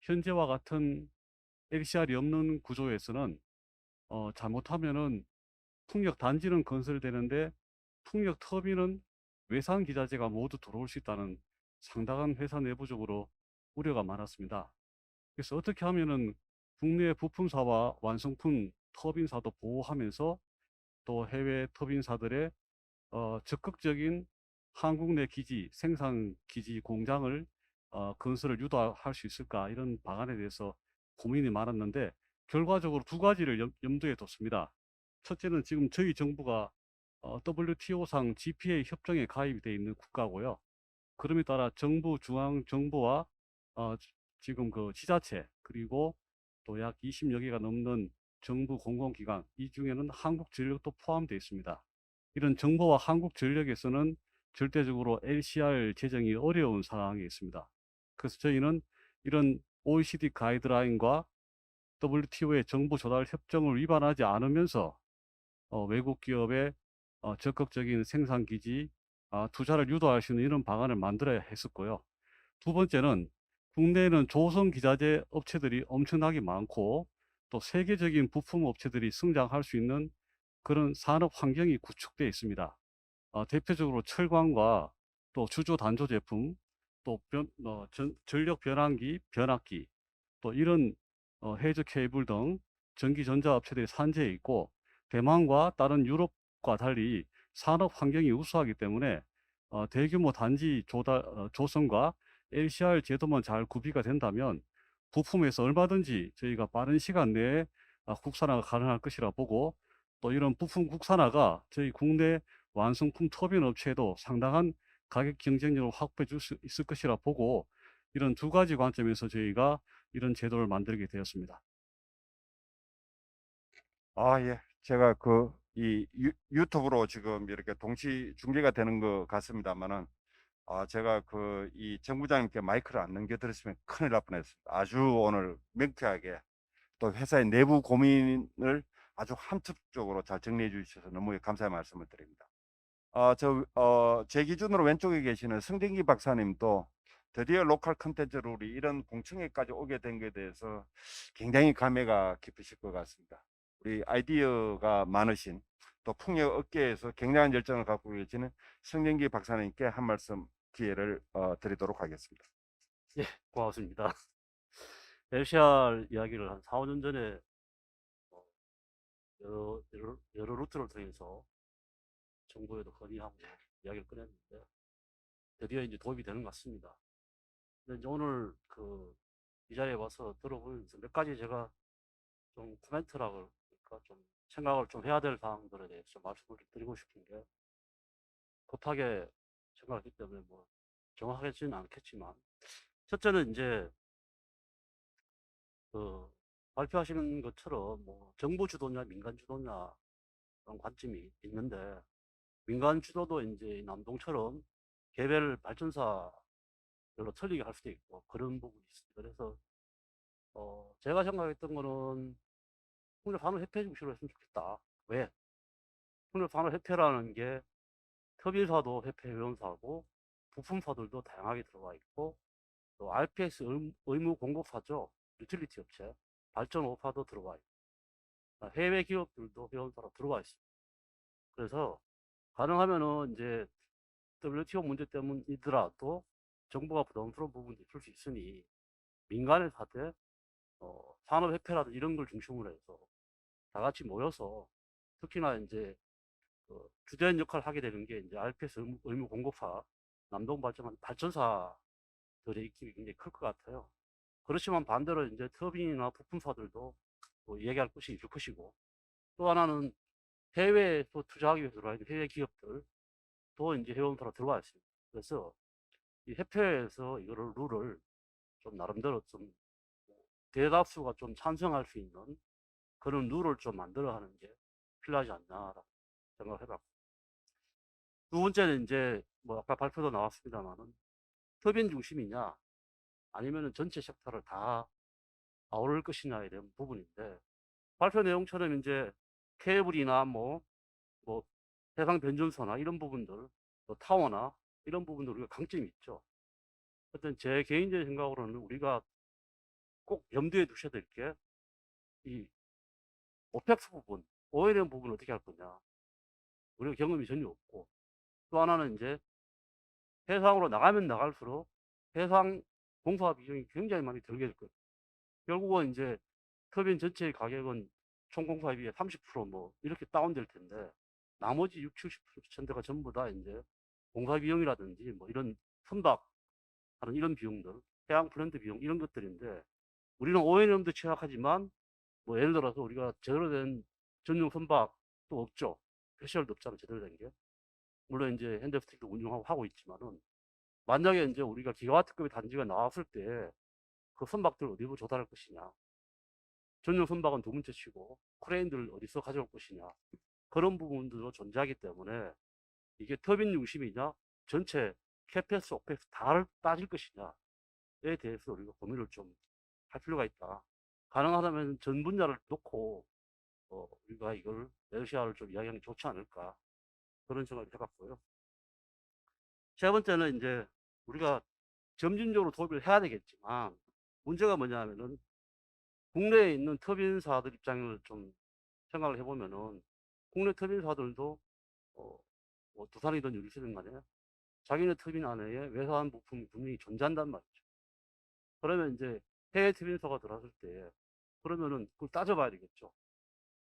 현재와 같은 LCR이 없는 구조에서는 잘못하면은 풍력 단지는 건설되는데 풍력 터빈은 외산 기자재가 모두 들어올 수 있다는 상당한 회사 내부적으로 우려가 많았습니다. 그래서 어떻게 하면은 국내 부품사와 완성품 터빈사도 보호하면서 또 해외 터빈사들의 적극적인 한국 내 기지, 생산 기지 공장을 건설을 유도할 수 있을까, 이런 방안에 대해서 고민이 많았는데, 결과적으로 두 가지를 염두에 뒀습니다. 첫째는 지금 저희 정부가 WTO상 GPA 협정에 가입이 되어 있는 국가고요. 그럼에 따라 정부, 중앙 정부와 지금 그 지자체, 그리고 또 약 20여 개가 넘는 정부 공공기관, 이 중에는 한국전력도 포함되어 있습니다. 이런 정부와 한국전력에서는 절대적으로 LCR 제정이 어려운 상황에 있습니다. 그래서 저희는 이런 OECD 가이드라인과 WTO의 정부 조달 협정을 위반하지 않으면서 외국 기업의 적극적인 생산 기지 투자를 유도할 수 있는 이런 방안을 만들어야 했었고요. 두 번째는 국내에는 조선 기자재 업체들이 엄청나게 많고 또 세계적인 부품 업체들이 성장할 수 있는 그런 산업 환경이 구축되어 있습니다. 대표적으로 철광과 또 주조 단조 제품, 또 전력 변환기, 변압기, 또 이런 헤이즈 케이블 등 전기 전자 업체들이 산재해 있고, 대만과 다른 유럽과 달리 산업 환경이 우수하기 때문에 대규모 단지 조성과 LCR 제도만 잘 구비가 된다면 부품에서 얼마든지 저희가 빠른 시간 내에 국산화가 가능할 것이라 보고, 또 이런 부품 국산화가 저희 국내 완성품 터빈 업체에도 상당한 가격 경쟁력을 확보해 줄 수 있을 것이라 보고, 이런 두 가지 관점에서 저희가 이런 제도를 만들게 되었습니다.
예. 제가 이 유튜브로 지금 이렇게 동시 중계가 되는 것 같습니다만은, 제가 이 정부장님께 마이크를 안 넘겨드렸으면 큰일 날 뻔했습니다. 아주 오늘 명쾌하게 또 회사의 내부 고민을 아주 함축적으로 잘 정리해 주셔서 너무 감사의 말씀을 드립니다. 제 기준으로 왼쪽에 계시는 성진기 박사님도 드디어 로컬 컨텐츠 룰이 이런 공청회까지 오게 된 것에 대해서 굉장히 감회가 깊으실 것 같습니다. 우리 아이디어가 많으신, 또 풍력 업계에서 굉장한 열정을 갖고 계시는 성진기 박사님께 한 말씀 기회를 드리도록 하겠습니다.
예, 고맙습니다. LCR 이야기를 한 4, 5년 전에 어, 여러 루트를 통해서 정부에도 건의하고 이야기를 꺼냈는데 드디어 이제 도입이 되는 것 같습니다. 근데 이제 오늘 이 자리에 와서 들어보면서 몇 가지 제가 좀 코멘트라고 그러니까 좀 생각을 좀 해야 될 사항들에 대해서 말씀을 드리고 싶은 게, 급하게 생각했기 때문에 뭐 정확하지는 않겠지만, 첫째는 이제 발표하시는 것처럼 뭐 정부 주도냐 민간 주도냐 그런 관점이 있는데, 민간 주도도 이제 남동처럼 개별 발전사별로 틀리게 할 수도 있고 그런 부분이 있습니다. 그래서 제가 생각했던 거는 풍력 산업 협회 중심으로 했으면 좋겠다. 왜? 풍력 산업 협회라는 게 터빈사도 협회 회원사고 부품사들도 다양하게 들어가 있고, 또 RPS 의무 공급사죠. 유틸리티 업체, 발전 오파도 들어가 있고, 해외 기업들도 회원사로 들어가 있습니다. 그래서 가능하면은 이제 WTO 문제 때문이더라도 정부가 부담스러운 부분이 있을 수 있으니 민간의 사태, 산업협회라든지 이런 걸 중심으로 해서 다 같이 모여서, 특히나 이제 주된 역할을 하게 되는 게 이제 RPS 의무 공급사, 남동 발전사들의 입김이 굉장히 클 것 같아요. 그렇지만 반대로 이제 터빈이나 부품사들도 뭐 얘기할 것이 있을 것이고, 또 하나는 해외에 또 투자하기 위해서 들어와 있는 해외 기업들 또 이제 회원사로 들어와 있습니다. 그래서 이 협회에서 이거를 룰을 좀 나름대로 좀 대다수가 좀 찬성할 수 있는 그런 룰을 좀 만들어 하는 게 필요하지 않나라고 생각을 해봤고, 두 번째는 이제 뭐 아까 발표도 나왔습니다만은 터빈 중심이냐 아니면은 전체 섹터를 다 아우를 것이냐에 대한 부분인데 발표 내용처럼 이제 케이블이나 뭐 해상 변전소나 이런 부분들, 또 타워나 이런 부분들 우리가 강점이 있죠. 하여튼 제 개인적인 생각으로는 우리가 꼭 염두에 두셔야 될 게 이 오펙스 부분, O&M 부분 어떻게 할 거냐. 우리가 경험이 전혀 없고 또 하나는 이제 해상으로 나가면 나갈수록 해상 공사 비용이 굉장히 많이 들게 될 거예요. 결국은 이제 터빈 전체의 가격은 총 공사에 비해 30%뭐 이렇게 다운될 텐데 나머지 6, 70%가 전부 다 이제 공사 비용이라든지 뭐 이런 선박하는 이런 비용들, 해양 플랜트 비용 이런 것들인데 우리는 O&M도 취약하지만 뭐 예를 들어서 우리가 제대로 된 전용 선박도 없죠. 패시얼도 없잖아 제대로 된 게. 물론 이제 현대스틱도 운용하고 하고 있지만은 만약에 이제 우리가 기가와트급의 단지가 나왔을 때 그 선박들 어디로 조달할 것이냐. 전용 선박은 두 번째 치고 크레인들 어디서 가져올 것이냐. 그런 부분들도 존재하기 때문에 이게 터빈 중심이냐 전체 캐패스, 오펙스 다를 따질 것이냐에 대해서 우리가 고민을 좀 할 필요가 있다. 가능하다면 전 분야를 놓고 우리가 이걸 LCR을 좀 이야기하는 게 좋지 않을까 그런 생각을 해봤고요. 세 번째는 이제 우리가 점진적으로 도입을 해야 되겠지만 문제가 뭐냐면은 국내에 있는 터빈사들 입장을 좀 생각을 해보면은 국내 터빈사들도 뭐 두산이든 유리시든 간에 자기네 터빈 안에 외산 부품이 분명히 존재한단 말이죠. 그러면 이제 해외 터빈사가 들어왔을 때 그러면은 그걸 따져봐야 되겠죠.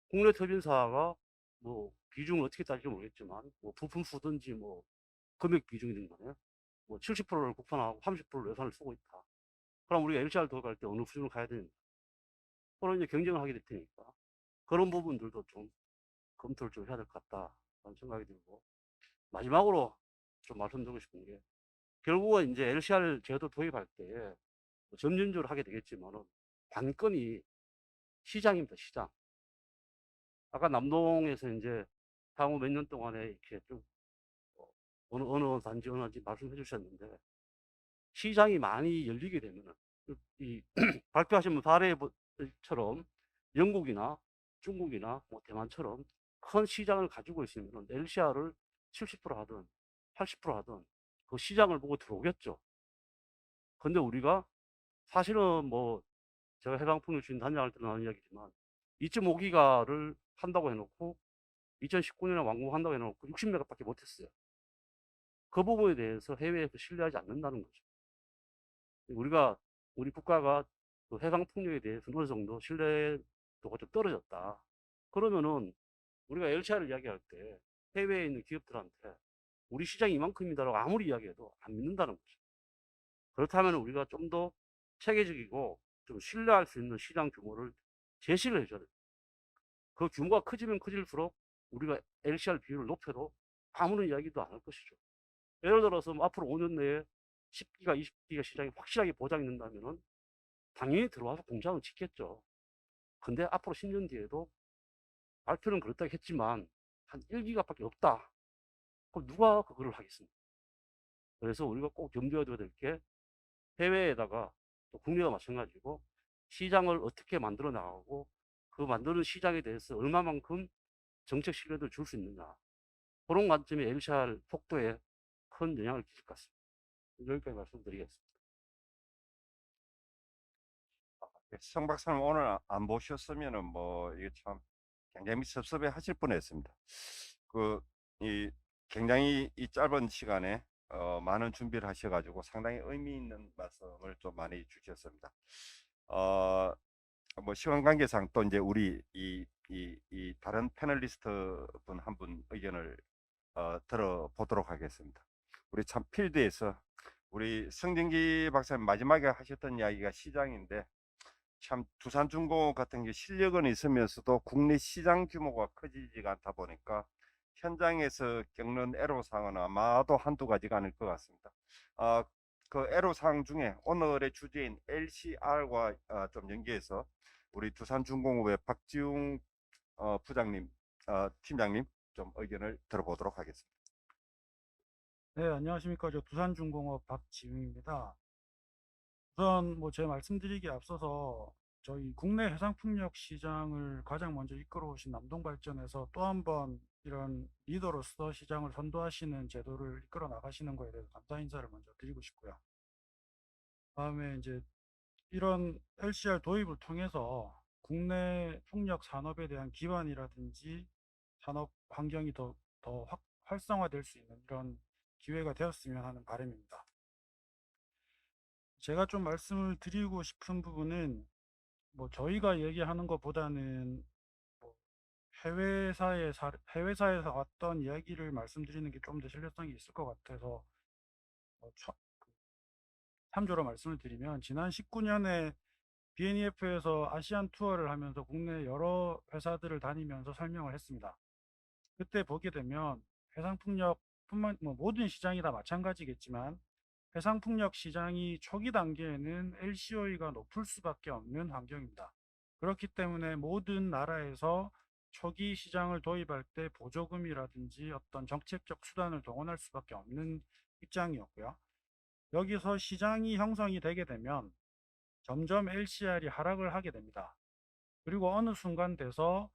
국내 터빈사가 뭐 비중을 어떻게 따질지 모르겠지만 뭐 부품 쓰든지 뭐 금액 비중이든 간에 뭐 70%를 국산하고 30%를 외산을 쓰고 있다. 그럼 우리가 LCR 도입할 때 어느 수준을 가야 되는가? 서로 이제 경쟁을 하게 될 테니까 그런 부분들도 좀 검토를 좀 해야 될 것 같다라는 생각이 들고 마지막으로 좀 말씀드리고 싶은 게 결국은 이제 LCR 제도 도입할 때 점진적으로 하게 되겠지만은 관건이 시장입니다. 시장. 아까 남동에서 이제 향후 몇 년 동안에 이렇게 좀 어느 단지 어느 단지 말씀해 주셨는데 시장이 많이 열리게 되면은 이 발표하신 사례처럼 영국이나 중국이나 뭐 대만처럼 큰 시장을 가지고 있으면 LCR을 70% 하든 80% 하든 그 시장을 보고 들어오겠죠. 근데 우리가 사실은 뭐 제가 해방풍력 주인 단장할 때 나온 이야기지만 2.5기가를 한다고 해놓고 2019년에 완공한다고 해놓고 60메가밖에 못했어요. 그 부분에 대해서 해외에서 신뢰하지 않는다는 거죠. 우리 국가가 그 해상 풍력에 대해서 어느 정도 신뢰도가 좀 떨어졌다. 그러면은 우리가 LCR을 이야기할 때 해외에 있는 기업들한테 우리 시장이 이만큼이다라고 아무리 이야기해도 안 믿는다는 거죠. 그렇다면 우리가 좀 더 체계적이고 좀 신뢰할 수 있는 시장 규모를 제시를 해줘야 돼요. 그 규모가 커지면 커질수록 우리가 LCR 비율을 높여도 아무런 이야기도 안 할 것이죠. 예를 들어서 뭐 앞으로 5년 내에 10기가, 20기가 시장이 확실하게 보장이 된다면은 당연히 들어와서 공장은 짓겠죠. 근데 앞으로 10년 뒤에도 발표는 그렇다고 했지만 한 1기가밖에 없다. 그럼 누가 그거를 하겠습니까? 그래서 우리가 꼭 염두에 둬야 될 게 해외에다가 또 국내와 마찬가지고 시장을 어떻게 만들어 나가고 그 만드는 시장에 대해서 얼마만큼 정책 신뢰도를 줄 수 있느냐. 그런 관점이 LCR 속도에 큰 영향을 끼칠 것 같습니다. 여기까지 말씀드리겠습니다.
성 박사님 오늘 안 보셨으면은 뭐 이게 참 굉장히 섭섭해 하실 뻔했습니다. 이 굉장히 이 짧은 시간에 많은 준비를 하셔가지고 상당히 의미 있는 말씀을 좀 많이 주셨습니다. 뭐 시간 관계상 또 이제 우리 이 다른 패널리스트 분 한 분 의견을 들어보도록 하겠습니다. 우리 참 필드에서 우리 성진기 박사님 마지막에 하셨던 이야기가 시장인데 참 두산중공업 같은 게 실력은 있으면서도 국내 시장 규모가 커지지가 않다 보니까 현장에서 겪는 애로사항은 아마도 한두 가지가 아닐 것 같습니다. 그 애로사항 중에 오늘의 주제인 LCR과 좀 연계해서 우리 두산중공업의 박지웅 부장님, 팀장님 좀 의견을 들어보도록 하겠습니다.
네, 안녕하십니까. 저 두산중공업 박지웅입니다. 우선 뭐 제 말씀드리기에 앞서서 저희 국내 해상풍력 시장을 가장 먼저 이끌어오신 남동발전에서 또 한 번 이런 리더로서 시장을 선도하시는 제도를 이끌어 나가시는 거에 대해서 감사 인사를 먼저 드리고 싶고요. 다음에 이제 이런 LCR 도입을 통해서 국내 풍력 산업에 대한 기반이라든지 산업 환경이 더 활성화될 수 있는 이런 기회가 되었으면 하는 바람입니다. 제가 좀 말씀을 드리고 싶은 부분은 뭐 저희가 얘기하는 것보다는 뭐 해외사에서 왔던 이야기를 말씀드리는 게 좀 더 신뢰성이 있을 것 같아서 참조로 말씀을 드리면 지난 19년에 BNEF에서 아시안 투어를 하면서 국내 여러 회사들을 다니면서 설명을 했습니다. 그때 보게 되면 해상풍력뿐만 뭐 모든 시장이 다 마찬가지겠지만 해상풍력 시장이 초기 단계에는 LCOE가 높을 수밖에 없는 환경입니다. 그렇기 때문에 모든 나라에서 초기 시장을 도입할 때 보조금이라든지 어떤 정책적 수단을 동원할 수밖에 없는 입장이었고요. 여기서 시장이 형성이 되게 되면 점점 LCR이 하락을 하게 됩니다. 그리고 어느 순간 돼서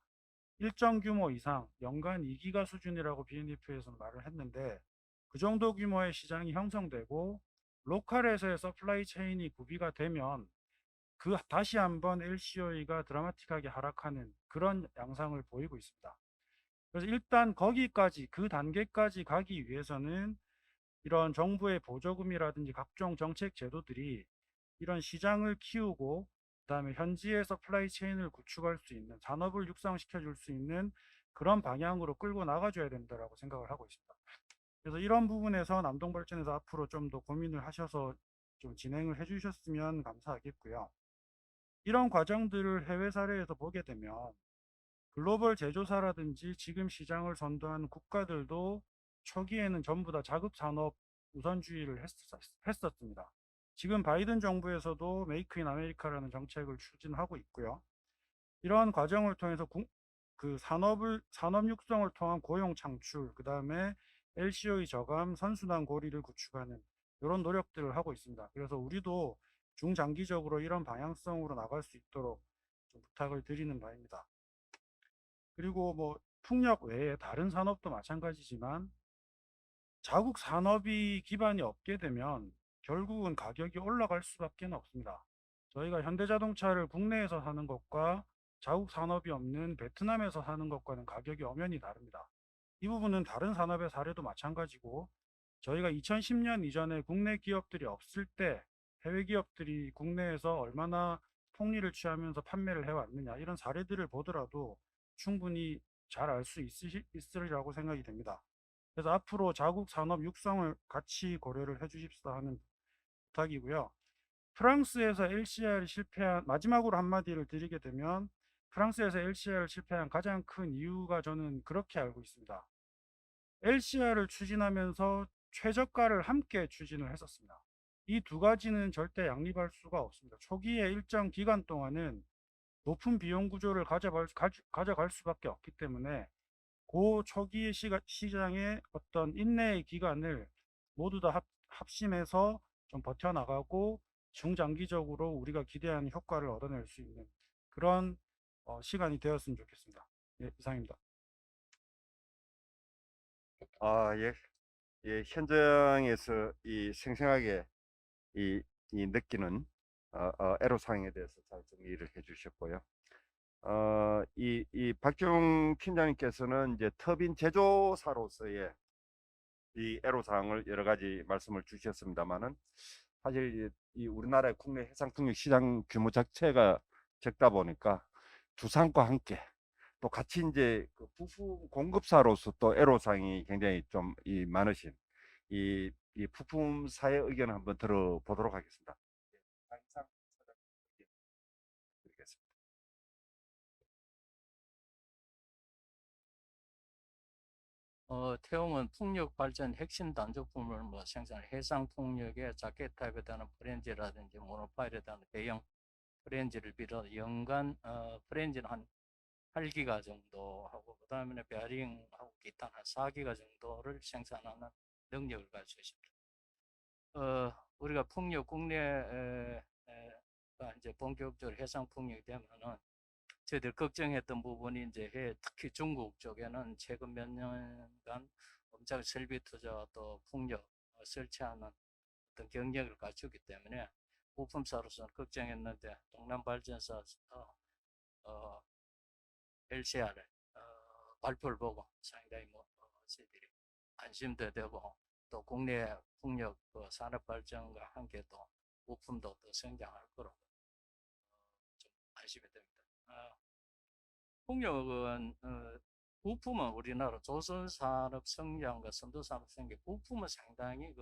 일정 규모 이상 연간 2기가 수준이라고 BNEF에서는 말을 했는데 그 정도 규모의 시장이 형성되고 로컬에서의 서플라이 체인이 구비가 되면 다시 한번 LCOE가 드라마틱하게 하락하는 그런 양상을 보이고 있습니다. 그래서 일단 거기까지 그 단계까지 가기 위해서는 이런 정부의 보조금이라든지 각종 정책 제도들이 이런 시장을 키우고 그다음에 현지의 서플라이 체인을 구축할 수 있는 산업을 육성시켜 줄 수 있는 그런 방향으로 끌고 나가줘야 된다라고 생각을 하고 있습니다. 그래서 이런 부분에서 남동발전에서 앞으로 좀 더 고민을 하셔서 좀 진행을 해주셨으면 감사하겠고요. 이런 과정들을 해외 사례에서 보게 되면 글로벌 제조사라든지 지금 시장을 선도하는 국가들도 초기에는 전부 다 자급산업 우선주의를 했었습니다. 지금 바이든 정부에서도 메이크 인 아메리카라는 정책을 추진하고 있고요. 이러한 과정을 통해서 산업 육성을 통한 고용 창출, 그 다음에 LCOE 저감, 선순환 고리를 구축하는 이런 노력들을 하고 있습니다. 그래서 우리도 중장기적으로 이런 방향성으로 나갈 수 있도록 좀 부탁을 드리는 바입니다. 그리고 뭐 풍력 외에 다른 산업도 마찬가지지만 자국 산업이 기반이 없게 되면 결국은 가격이 올라갈 수밖에 없습니다. 저희가 현대자동차를 국내에서 사는 것과 자국 산업이 없는 베트남에서 사는 것과는 가격이 엄연히 다릅니다. 이 부분은 다른 산업의 사례도 마찬가지고 저희가 2010년 이전에 국내 기업들이 없을 때 해외 기업들이 국내에서 얼마나 폭리를 취하면서 판매를 해왔느냐 이런 사례들을 보더라도 충분히 잘 알 수 있으리라고 생각이 됩니다. 그래서 앞으로 자국 산업 육성을 같이 고려를 해주십사 하는 부탁이고요. 프랑스에서 LCR이 실패한 마지막으로 한마디를 드리게 되면 프랑스에서 LCR을 실패한 가장 큰 이유가 저는 그렇게 알고 있습니다. LCR을 추진하면서 최저가를 함께 추진을 했었습니다. 이 두 가지는 절대 양립할 수가 없습니다. 초기에 일정 기간 동안은 높은 비용 구조를 가져갈 수밖에 없기 때문에 그 초기 시장의 어떤 인내의 기간을 모두 다 합심해서 좀 버텨나가고 중장기적으로 우리가 기대하는 효과를 얻어낼 수 있는 그런 시간이 되었으면 좋겠습니다. 예, 이상입니다.
예. 예, 현장에서 이 생생하게 이 느끼는 애로사항에 대해서 잘 정리를 해주셨고요. 이 박중 팀장님께서는 이제 터빈 제조사로서의 이 애로사항을 여러 가지 말씀을 주셨습니다만은 사실 이 우리나라의 국내 해상풍력 시장 규모 자체가 적다 보니까 두산과 함께 또 같이 이제 그 부품 공급사로서 또 애로사항이 굉장히 좀 많으신 이 부품사의 의견을 한번 들어보도록 하겠습니다. 강상 사장님 의견 드리겠습니다.
태움은 풍력 발전 핵심 단조품을 뭐 생산을 해상 풍력의 자켓 타입에 대한 프렌즈라든지 모노파일에 대한 대형 프렌즈를 비롯 연간 프렌즈는 한 8기가 정도 하고 그 다음에 베어링하고 기타 한 4기가 정도를 생산하는 능력을 가지고 있습니다. 우리가 풍력 국내 이제 본격적으로 해상 풍력이 되면은 저희들 걱정했던 부분이 이제 특히 중국 쪽에는 최근 몇 년간 엄청 설비 투자와 또 풍력 설치하는 어떤 경력을 갖추기 때문에 부품사로서는 걱정했는데 동남발전사 LCR 발표를 보고 상당히 저희들이 안심도 되고 또 국내 풍력 산업 발전과 함께 또 부품도 더 성장할 거로 좀 안심이 됩니다. 풍력은 부품은 우리나라 조선 산업 성장과 선도 산업 성장 부품은 상당히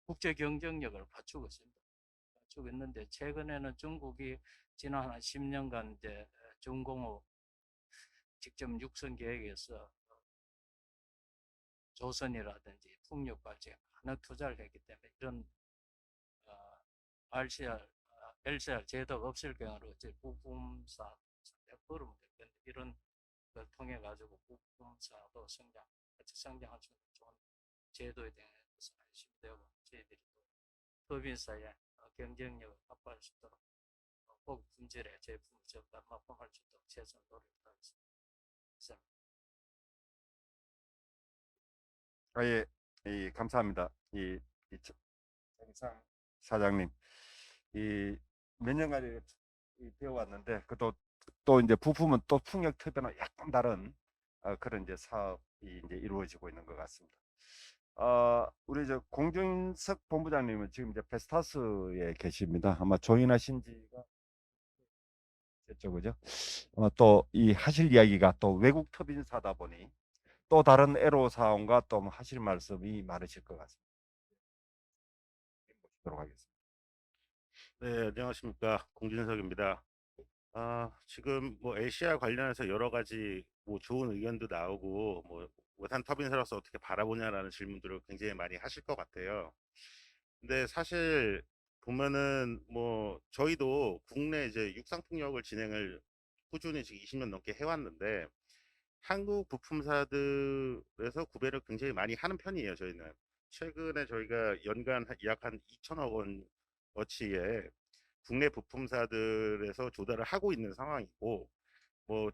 국제 경쟁력을 갖추고 있습니다. 갖추고 있는데 최근에는 중국이 지난 한 10년간 이제 중공업 직접 육성 계획에서 조선이라든지 풍력 발전에 많은 투자를 했기 때문에 이런 LCR 제도가 없을 경우로 이제 부품사 걸으면 될 텐데 이런 걸 통해 가지고 부품사도 같이 성장할 수 있는 좋은 제도에 대해서 안심이 되고 저희들이 법인사의 경쟁력을 확보할 수 있도록 고품질의 제품을 적단 납품할 수 있도록 최선 노력을 하겠습니다. 이상입니다.
예, 감사합니다. 정상 사장님, 몇 년간 배워왔는데, 또 이제 부품은 또 풍력 투자는 약간 다른 그런 이제 사업이 이제 이루어지고 있는 것 같습니다. 우리 공준석 본부장님은 지금 이제 베스타스에 계십니다. 아마 조인하신 지가 됐죠, 그죠? 또 이 하실 이야기가 또 외국 터빈사다 보니 또 다른 애로사항과 또 하실 말씀이 많으실 것 같습니다. 보도록 하겠습니다.
네, 안녕하십니까. 공진석입니다. 지금 LCR 관련해서 여러 가지 좋은 의견도 나오고 외산 터빈사로서 어떻게 바라보냐라는 질문들을 굉장히 많이 하실 것 같아요. 근데 사실 보면은 저희도 국내 이제 육상 풍력을 진행을 꾸준히 지금 20년 넘게 해왔는데 한국 부품사들에서 구매를 굉장히 많이 하는 편이에요. 저희는 최근에 저희가 연간 약 한 2천억 원 어치의 국내 부품사들에서 조달을 하고 있는 상황이고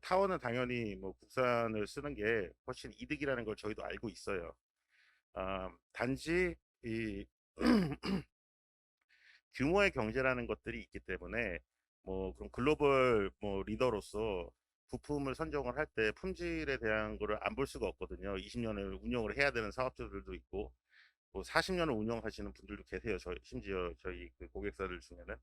타워는 당연히 국산을 쓰는 게 훨씬 이득이라는 걸 저희도 알고 있어요. 단지 이 규모의 경제라는 것들이 있기 때문에 그럼 글로벌 리더로서 부품을 선정을 할 때 품질에 대한 거를 안 볼 수가 없거든요. 20년을 운영을 해야 되는 사업자들도 있고 40년을 운영하시는 분들도 계세요. 심지어 저희 그 고객사들 중에는.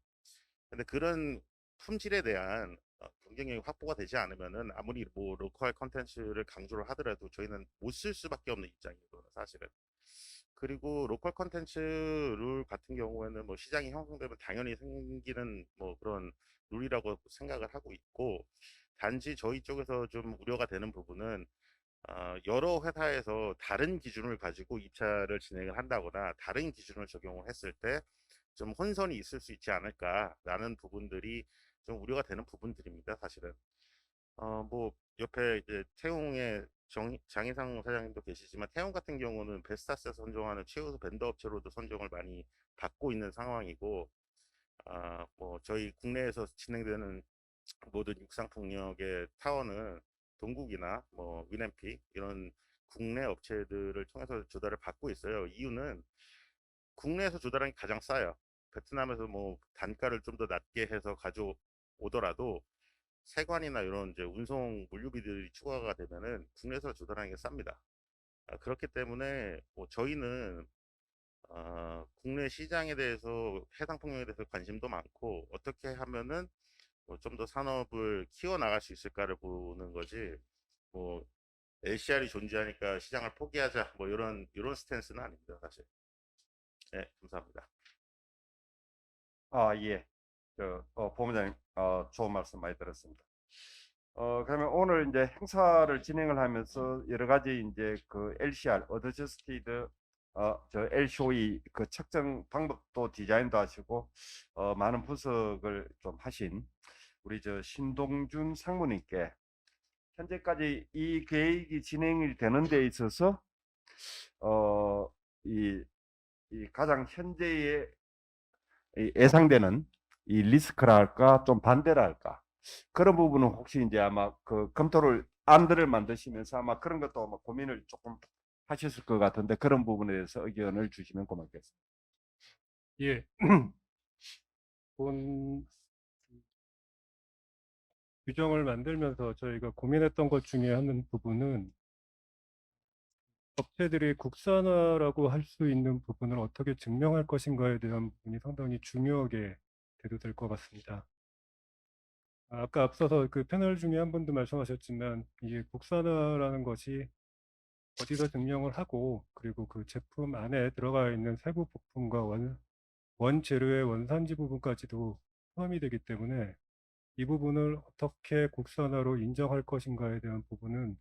근데 그런 품질에 대한 경쟁력이 확보가 되지 않으면은 아무리 로컬 컨텐츠를 강조를 하더라도 저희는 못 쓸 수밖에 없는 입장이거든요, 사실은. 그리고 로컬 컨텐츠 룰 같은 경우에는 시장이 형성되면 당연히 생기는 그런 룰이라고 생각을 하고 있고, 단지 저희 쪽에서 좀 우려가 되는 부분은 여러 회사에서 다른 기준을 가지고 입찰을 진행을 한다거나 다른 기준을 적용을 했을 때 좀 혼선이 있을 수 있지 않을까라는 부분들이 좀 우려가 되는 부분들입니다, 사실은. 옆에 이제 태웅의 장희상 사장님도 계시지만 태웅 같은 경우는 베스타스에서 선정하는 최우수 벤더 업체로도 선정을 많이 받고 있는 상황이고, 저희 국내에서 진행되는 모든 육상풍력의 타워는 동국이나 위냄픽 이런 국내 업체들을 통해서 조달을 받고 있어요. 이유는 국내에서 조달하는 게 가장 싸요. 베트남에서 단가를 좀 더 낮게 해서 가져오더라도 세관이나 이런 이제 운송 물류비들이 추가가 되면은 국내에서 조달하는 게 쌉니다. 그렇기 때문에 저희는 국내 시장에 대해서 해상풍력에 대해서 관심도 많고 어떻게 하면은 좀 더 산업을 키워나갈 수 있을까를 보는 거지 LCR이 존재하니까 시장을 포기하자 이런 스탠스는 아닙니다, 사실. 네, 감사합니다.
예. 본부장님, 좋은 말씀 많이 들었습니다. 그러면 오늘 이제 행사를 진행을 하면서 여러 가지 이제 그 LCR, 어드저스티드, LCOE 그 측정 방법도 디자인도 하시고, 많은 분석을 좀 하신 우리 신동준 상무님께 현재까지 이 계획이 진행이 되는 데 있어서, 이 가장 현재의 예상되는 이 리스크랄까 좀 반대랄까 그런 부분은 혹시 이제 아마 그 검토를 안들을 만드시면서 아마 그런 것도 아마 고민을 조금 하셨을 것 같은데 그런 부분에 대해서 의견을 주시면 고맙겠습니다.
예. 본 규정을 만들면서 저희가 고민했던 것 중에 한 부분은 업체들이 국산화라고 할 수 있는 부분을 어떻게 증명할 것인가에 대한 부분이 상당히 중요하게 대두될 것 같습니다. 아까 앞서서 그 패널 중에 한 분도 말씀하셨지만 이게 국산화라는 것이 어디서 증명을 하고 그리고 그 제품 안에 들어가 있는 세부 부품과 원재료의 원산지 부분까지도 포함이 되기 때문에 이 부분을 어떻게 국산화로 인정할 것인가에 대한 부분은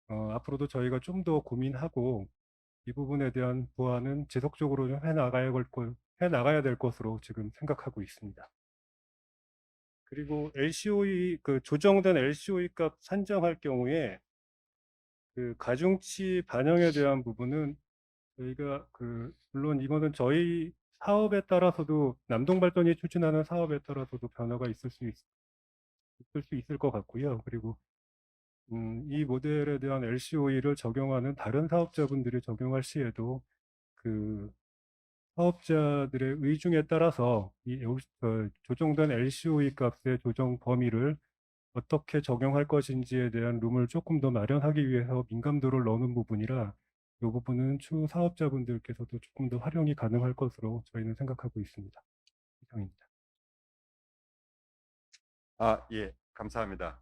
앞으로도 저희가 좀 더 고민하고 이 부분에 대한 보완은 지속적으로 좀 해나가야 될 것으로 지금 생각하고 있습니다. 그리고 LCOE, 그 조정된 LCOE 값 산정할 경우에 그 가중치 반영에 대한 부분은 저희가 물론 이거는 저희 사업에 따라서도 남동발전이 추진하는 사업에 따라서도 변화가 있을 수 있을 것 같고요. 그리고 이 모델에 대한 LCOE를 적용하는 다른 사업자분들이 적용할 시에도 그 사업자들의 의중에 따라서 조정된 LCOE 값의 조정 범위를 어떻게 적용할 것인지에 대한 룸을 조금 더 마련하기 위해서 민감도를 넣는 부분이라 이 부분은 추후 사업자분들께서도 조금 더 활용이 가능할 것으로 저희는 생각하고 있습니다. 이상입니다.
예, 감사합니다.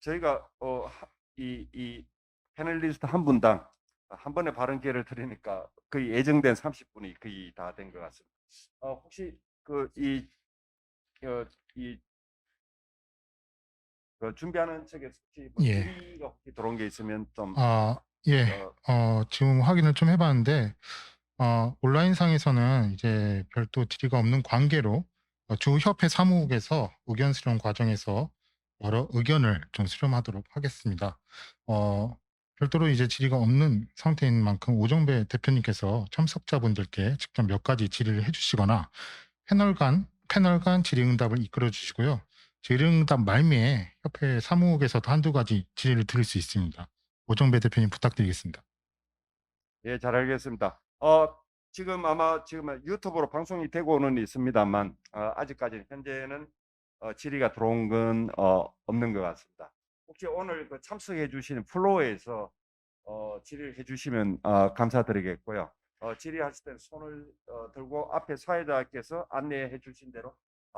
저희가 이 패널리스트 한 분당 한 번에 발언 기회를 드리니까 거의 예정된 30분이 거의 다 된 것 같습니다. 혹시 준비하는 측에서 혹시 뭐
예.
질의가 혹시 들어온 게 있으면 좀
예. 지금 확인을 좀 해봤는데, 온라인상에서는 이제 별도 질의가 없는 관계로 주 협회 사무국에서 의견 수렴 과정에서 여러 의견을 좀 수렴하도록 하겠습니다. 별도로 이제 질의가 없는 상태인 만큼 오정배 대표님께서 참석자분들께 직접 몇 가지 질의를 해주시거나 패널 간 질의응답을 이끌어 주시고요. 질의응답 말미에 협회 사무국에서도 한두 가지 질의를 드릴 수 있습니다. 오정배 대표님 부탁드리겠습니다.
예, 잘 알겠습니다. 지금 유튜브로 방송이 되고는 있습니다만 아직까지 현재는 질의가 들어온 건 없는 것 같습니다. 혹시 오늘 참석해 주시는 플로어에서 질의를 해주시면 감사드리겠고요. 질의하실 때 손을 들고 앞에 사회자께서 안내해 주신 대로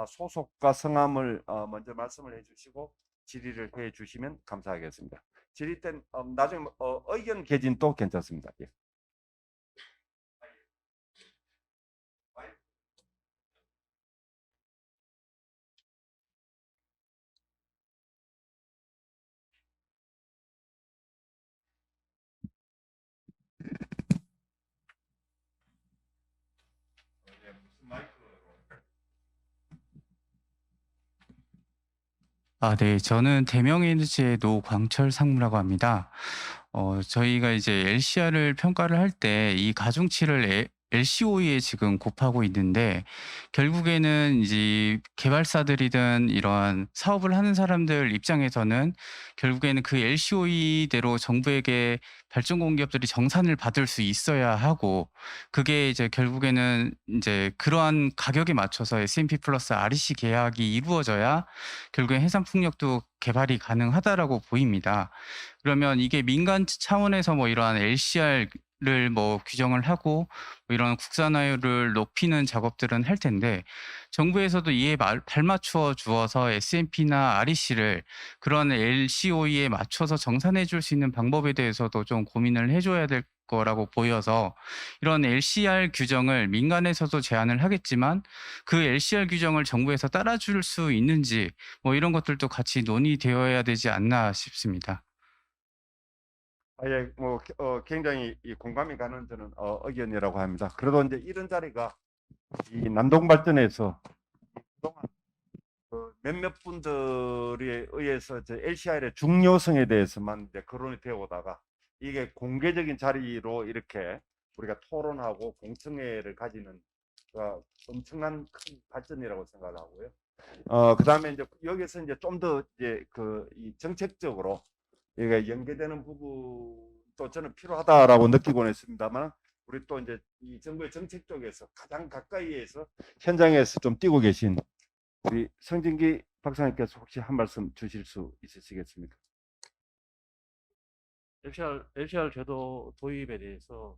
소속과 성함을 먼저 말씀을 해주시고 질의를 해 주시면 감사하겠습니다. 질의 때 나중에 의견 개진도 괜찮습니다. 예.
네. 저는 대명에너지의 노광철 상무라고 합니다. 저희가 이제 LCR을 평가를 할 때 이 가중치를 LCOE에 지금 곱하고 있는데 결국에는 이제 개발사들이든 이러한 사업을 하는 사람들 입장에서는 결국에는 그 LCOE대로 정부에게 발전 공기업들이 정산을 받을 수 있어야 하고 그게 이제 결국에는 이제 그러한 가격에 맞춰서 S&P 플러스 REC 계약이 이루어져야 결국엔 해상풍력도 개발이 가능하다라고 보입니다. 그러면 이게 민간 차원에서 뭐 이러한 LCR을 뭐 규정을 하고 뭐 이런 국산화율을 높이는 작업들은 할 텐데 정부에서도 이에 발맞추어 주어서 S&P나 REC를 그런 LCOE에 맞춰서 정산해 줄 수 있는 방법에 대해서도 좀 고민을 해줘야 될 거라고 보여서 이런 LCR 규정을 민간에서도 제안을 하겠지만 그 LCR 규정을 정부에서 따라줄 수 있는지 뭐 이런 것들도 같이 논의되어야 되지 않나 싶습니다.
예, 굉장히 공감이 가는 저는 의견이라고 합니다. 그래도 이제 이런 자리가 이 남동발전에서 그동안 몇몇 분들에 의해서 LCR의 중요성에 대해서만 이제 거론이 되어 오다가 이게 공개적인 자리로 이렇게 우리가 토론하고 공청회를 가지는 엄청난 큰 발전이라고 생각을 하고요. 그다음에 이제 여기서 이제 좀 더 이제 이 정책적으로 이게 연계되는 부분도 저는 필요하다라고 느끼고는 있습니다만, 우리 또 이제 이 정부의 정책 쪽에서 가장 가까이에서 현장에서 좀 뛰고 계신 우리 성진기 박사님께서 혹시 한 말씀 주실 수 있으시겠습니까?
LCR 제도 도입에 대해서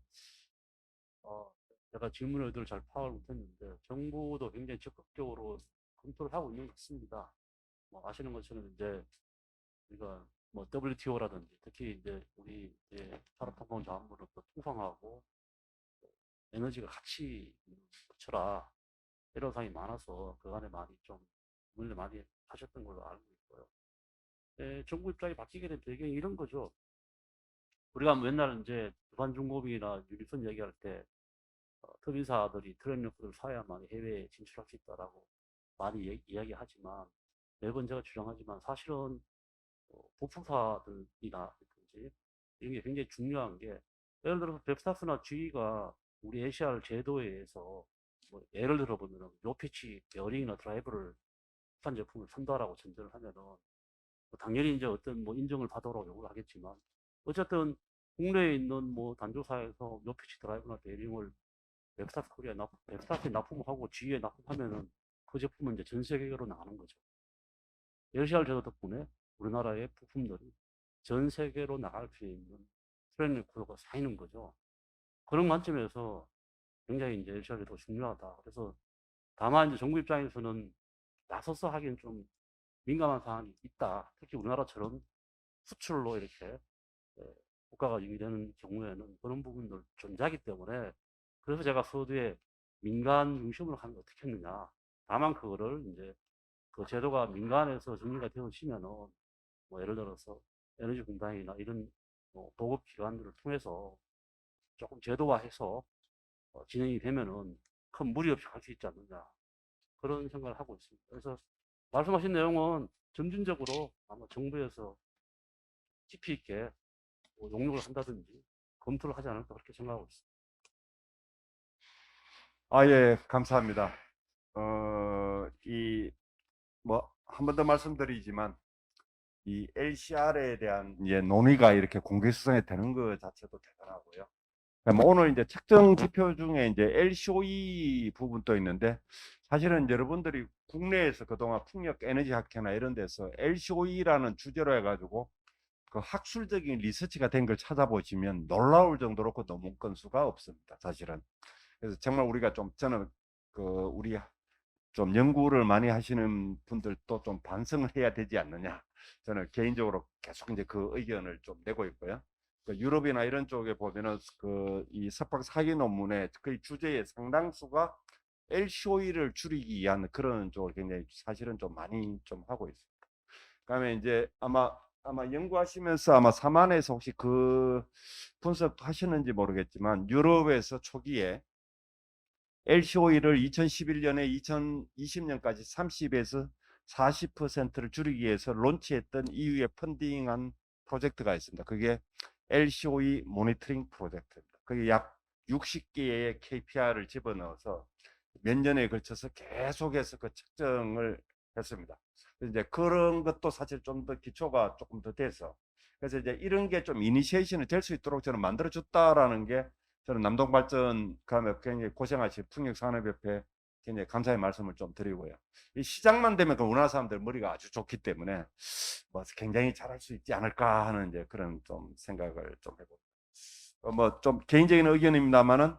제가 질문의 의도를 잘 파악을 못했는데 정부도 굉장히 적극적으로 검토를 하고 있는 것 같습니다. 뭐 아시는 것처럼 이제 우리가 뭐 WTO라든지 특히 이제 우리 이제 산업통상자원부를 또 통상하고 에너지가 같이 붙여라 이런 사항이 많아서 그간에 많이 좀 문의를 많이 하셨던 걸로 알고 있고요. 정부 입장이 바뀌게 된 배경이 이런 거죠. 우리가 맨날 이제 주간중공업이나 유니선 얘기할 때 터빈사들이 트램력들을 사야만 해외에 진출할 수 있다라고 많이 이야기하지만 매번 제가 주장하지만 사실은 부품사들이라든지 이런 게 굉장히 중요한 게 예를 들어서 웹스타스나 GE가 우리 ACR 제도에 의해서 뭐 예를 들어 보면은 요피치 베어링이나 드라이브를 국산 제품을 산다라고 전제를 하면은 뭐 당연히 이제 어떤 뭐 인정을 받으라고 요구를 하겠지만 어쨌든 국내에 있는 뭐 단조사에서 요피치 드라이브나 베어링을 웹스타스 코리아에 웹스타스에 납품을 하고 GE에 납품하면은 그 제품은 이제 전 세계로 나가는 거죠. LCR 제도 덕분에 우리나라의 부품들이 전 세계로 나갈 수 있는 트랙 구도가 쌓이는 거죠. 그런 관점에서 굉장히 이제 LCR 제도가 중요하다. 그래서 다만 이제 정부 입장에서는 나서서 하기엔 좀 민감한 사항이 있다. 특히 우리나라처럼 수출로 이렇게 국가가 유의되는 경우에는 그런 부분들 존재하기 때문에 그래서 제가 서두에 민간 중심으로 하면 어떻게 했느냐. 다만 그거를 이제 그 제도가 민간에서 정리가 되어지면은 뭐 예를 들어서 에너지공단이나 이런 뭐 보급 기관들을 통해서 조금 제도화해서 진행이 되면은 큰 무리 없이 갈 수 있지 않느냐 그런 생각을 하고 있습니다. 그래서 말씀하신 내용은 점진적으로 아마 정부에서 깊이 있게 뭐 용역을 한다든지 검토를 하지 않을까 그렇게 생각하고 있습니다.
예, 감사합니다. 한 번 더 말씀드리지만 이 LCR에 대한 이제 논의가 이렇게 공개수상이 되는 것 자체도 대단하고요. 오늘 이제 책정 지표 중에 이제 LCOE 부분도 있는데, 사실은 여러분들이 국내에서 그동안 풍력 에너지 학회나 이런 데서 LCOE라는 주제로 해가지고 그 학술적인 리서치가 된 걸 찾아보시면 놀라울 정도로 그 논문 건수가 없습니다, 사실은. 그래서 정말 우리가 저는 우리 좀 연구를 많이 하시는 분들도 좀 반성을 해야 되지 않느냐, 저는 개인적으로 계속 이제 그 의견을 좀 내고 있고요. 유럽이나 이런 쪽에 보면은 이 석박 4기 논문의 그 주제의 상당수가 LCOE를 줄이기 위한 그런 쪽을 굉장히 사실은 좀 많이 좀 하고 있습니다. 그다음에 이제 아마 연구하시면서 아마 사만에서 혹시 그 분석하시는지 모르겠지만, 유럽에서 초기에 LCOE를 2011년에 2020년까지 30에서 40%를 줄이기 위해서 론치했던 이후에 펀딩한 프로젝트가 있습니다. 그게 LCOE 모니터링 프로젝트입니다. 그게 약 60개의 KPI를 집어넣어서 몇 년에 걸쳐서 계속해서 그 측정을 했습니다. 이제 그런 것도 사실 좀 더 기초가 조금 더 돼서, 그래서 이제 이런 게 좀 이니시에이션이 될 수 있도록 저는 만들어 줬다라는 게, 저는 남동발전 그다음에 굉장히 고생하신 풍력산업협회 굉장히 감사의 말씀을 좀 드리고요. 이 시장만 되면 그 우리나라 사람들 머리가 아주 좋기 때문에 뭐 굉장히 잘할 수 있지 않을까 하는 이제 그런 좀 생각을 좀 해봅니다. 뭐 좀 개인적인 의견입니다만은,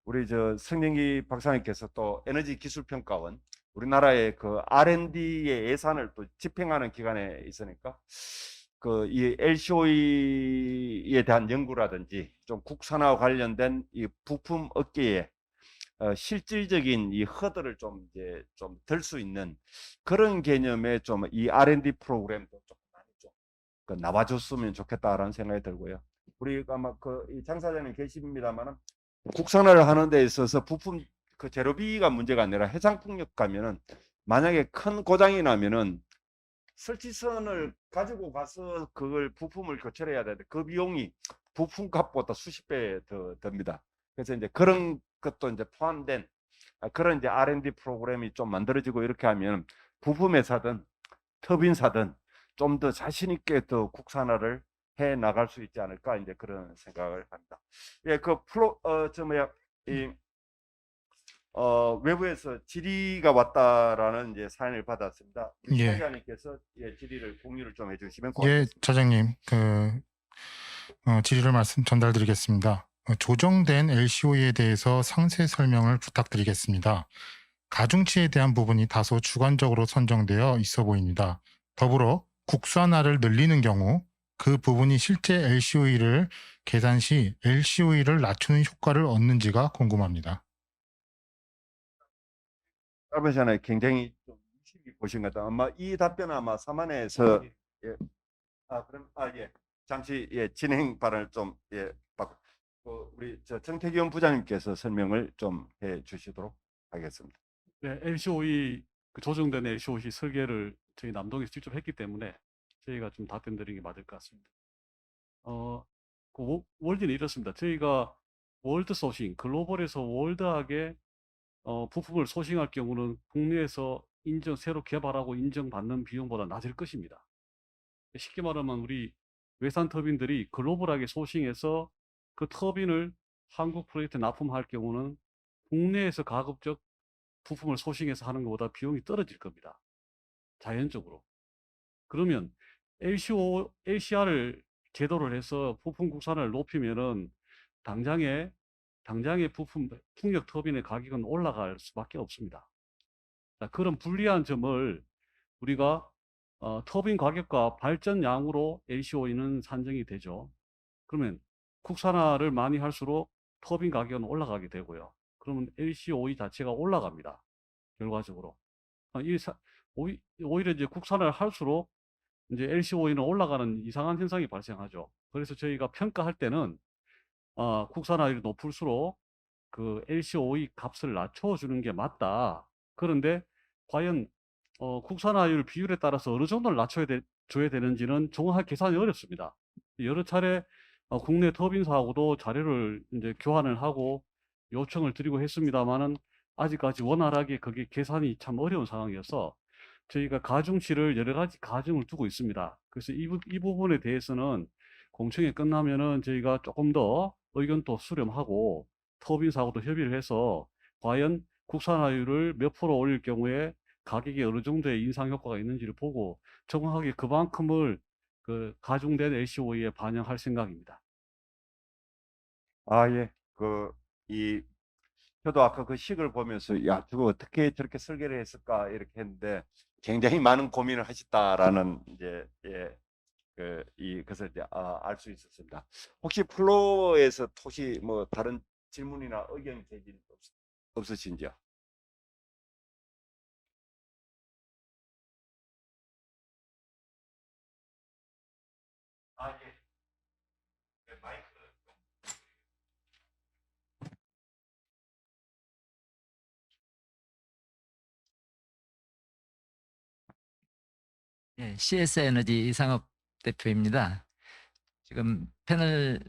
우리 성진기 박사님께서 또 에너지 기술 평가원, 우리나라의 그 R&D의 예산을 또 집행하는 기관에 있으니까 이 LCOE에 대한 연구라든지 좀 국산화와 관련된 이 부품 업계에 실질적인 이 허들을 좀 들 수 있는 그런 개념의 좀 이 R&D 프로그램도 좀 많이 좀 나와줬으면 좋겠다라는 생각이 들고요. 우리 아마 이 장 사장님 계십니다만은, 국산화를 하는 데 있어서 부품 재료비가 문제가 아니라 해상풍력 가면은 만약에 큰 고장이 나면은 설치선을 가지고 가서 그걸 부품을 교체해야 되는데 그 비용이 부품값보다 수십 배 더 듭니다. 그래서 이제 그런 것도 이제 포함된 그런 이제 R&D 프로그램이 좀 만들어지고 이렇게 하면 부품 회사든 터빈사든 좀 더 자신 있게 더 국산화를 해 나갈 수 있지 않을까 이제 그런 생각을 합니다. 예, 그 외부에서 질의가 왔다라는 이제 사연을 받았습니다. 우리
예.
사장님께서 예, 질의를 공유를 좀 해주시면
예,
고맙겠습니다.
차장님, 질의를 전달드리겠습니다. 조정된 LCOE에 대해서 상세 설명을 부탁드리겠습니다. 가중치에 대한 부분이 다소 주관적으로 선정되어 있어 보입니다. 더불어 국산화를 늘리는 경우 그 부분이 실제 LCOE를 계산 시 LCOE를 낮추는 효과를 얻는지가 궁금합니다.
짧은 시간에 굉장히 좀 유심히 보신 것 같아요. 아마 이 답변은 아마 사만에서 예. 예. 잠시 예, 진행 발언을 좀 예, 우리 정태균 부장님께서 설명을 좀 해 주시도록 하겠습니다.
네, LCOE 그 조정된 LCOE 설계를 저희 남동에서 직접 했기 때문에 저희가 좀 답변 드리는 게 맞을 것 같습니다. 월드는 이렇습니다. 저희가 월드 소싱, 글로벌에서 월드하게 부품을 소싱할 경우는 국내에서 새로 개발하고 인정받는 비용보다 낮을 것입니다. 쉽게 말하면 우리 외산 터빈들이 글로벌하게 소싱해서 그 터빈을 한국 프로젝트에 납품할 경우는 국내에서 가급적 부품을 소싱해서 하는 것보다 비용이 떨어질 겁니다. 자연적으로. 그러면 LCR을 제도를 해서 부품 국산화를 높이면은 당장에 부품 풍력 터빈의 가격은 올라갈 수밖에 없습니다. 자, 그런 불리한 점을 우리가 터빈 가격과 발전량으로 LCOE는 산정이 되죠. 그러면 국산화를 많이 할수록 터빈 가격은 올라가게 되고요. 그러면 LCOE 자체가 올라갑니다. 결과적으로. 오히려 이제 국산화를 할수록 이제 LCOE는 올라가는 이상한 현상이 발생하죠. 그래서 저희가 평가할 때는 국산화율이 높을수록 그 LCOE 값을 낮춰주는 게 맞다. 그런데 과연 국산화율 비율에 따라서 어느 정도를 줘야 되는지는 정확하게 계산이 어렵습니다. 여러 차례 국내 터빈사하고도 자료를 이제 교환을 하고 요청을 드리고 했습니다만은 아직까지 원활하게 그게 계산이 참 어려운 상황이어서 저희가 가중치를 여러 가지 가중을 두고 있습니다. 그래서 이 부분에 대해서는 공청회 끝나면은 저희가 조금 더 의견도 수렴하고 터빈사하고도 협의를 해서 과연 국산화율을 몇 프로 올릴 경우에 가격에 어느 정도의 인상 효과가 있는지를 보고 정확하게 그만큼을 그 가중된 LCOE에 반영할 생각입니다.
예. 저도 아까 그 식을 보면서 야, 저거 어떻게 저렇게 설계를 했을까 이렇게 했는데 굉장히 많은 고민을 하셨다라는 이제 그것을 이제 알 수 있었습니다. 혹시 플로어에서 뭐 다른 질문이나 의견 제기 없으신지요? 예. 마이크.
예, CS 에너지 이상업 대표입니다. 지금 패널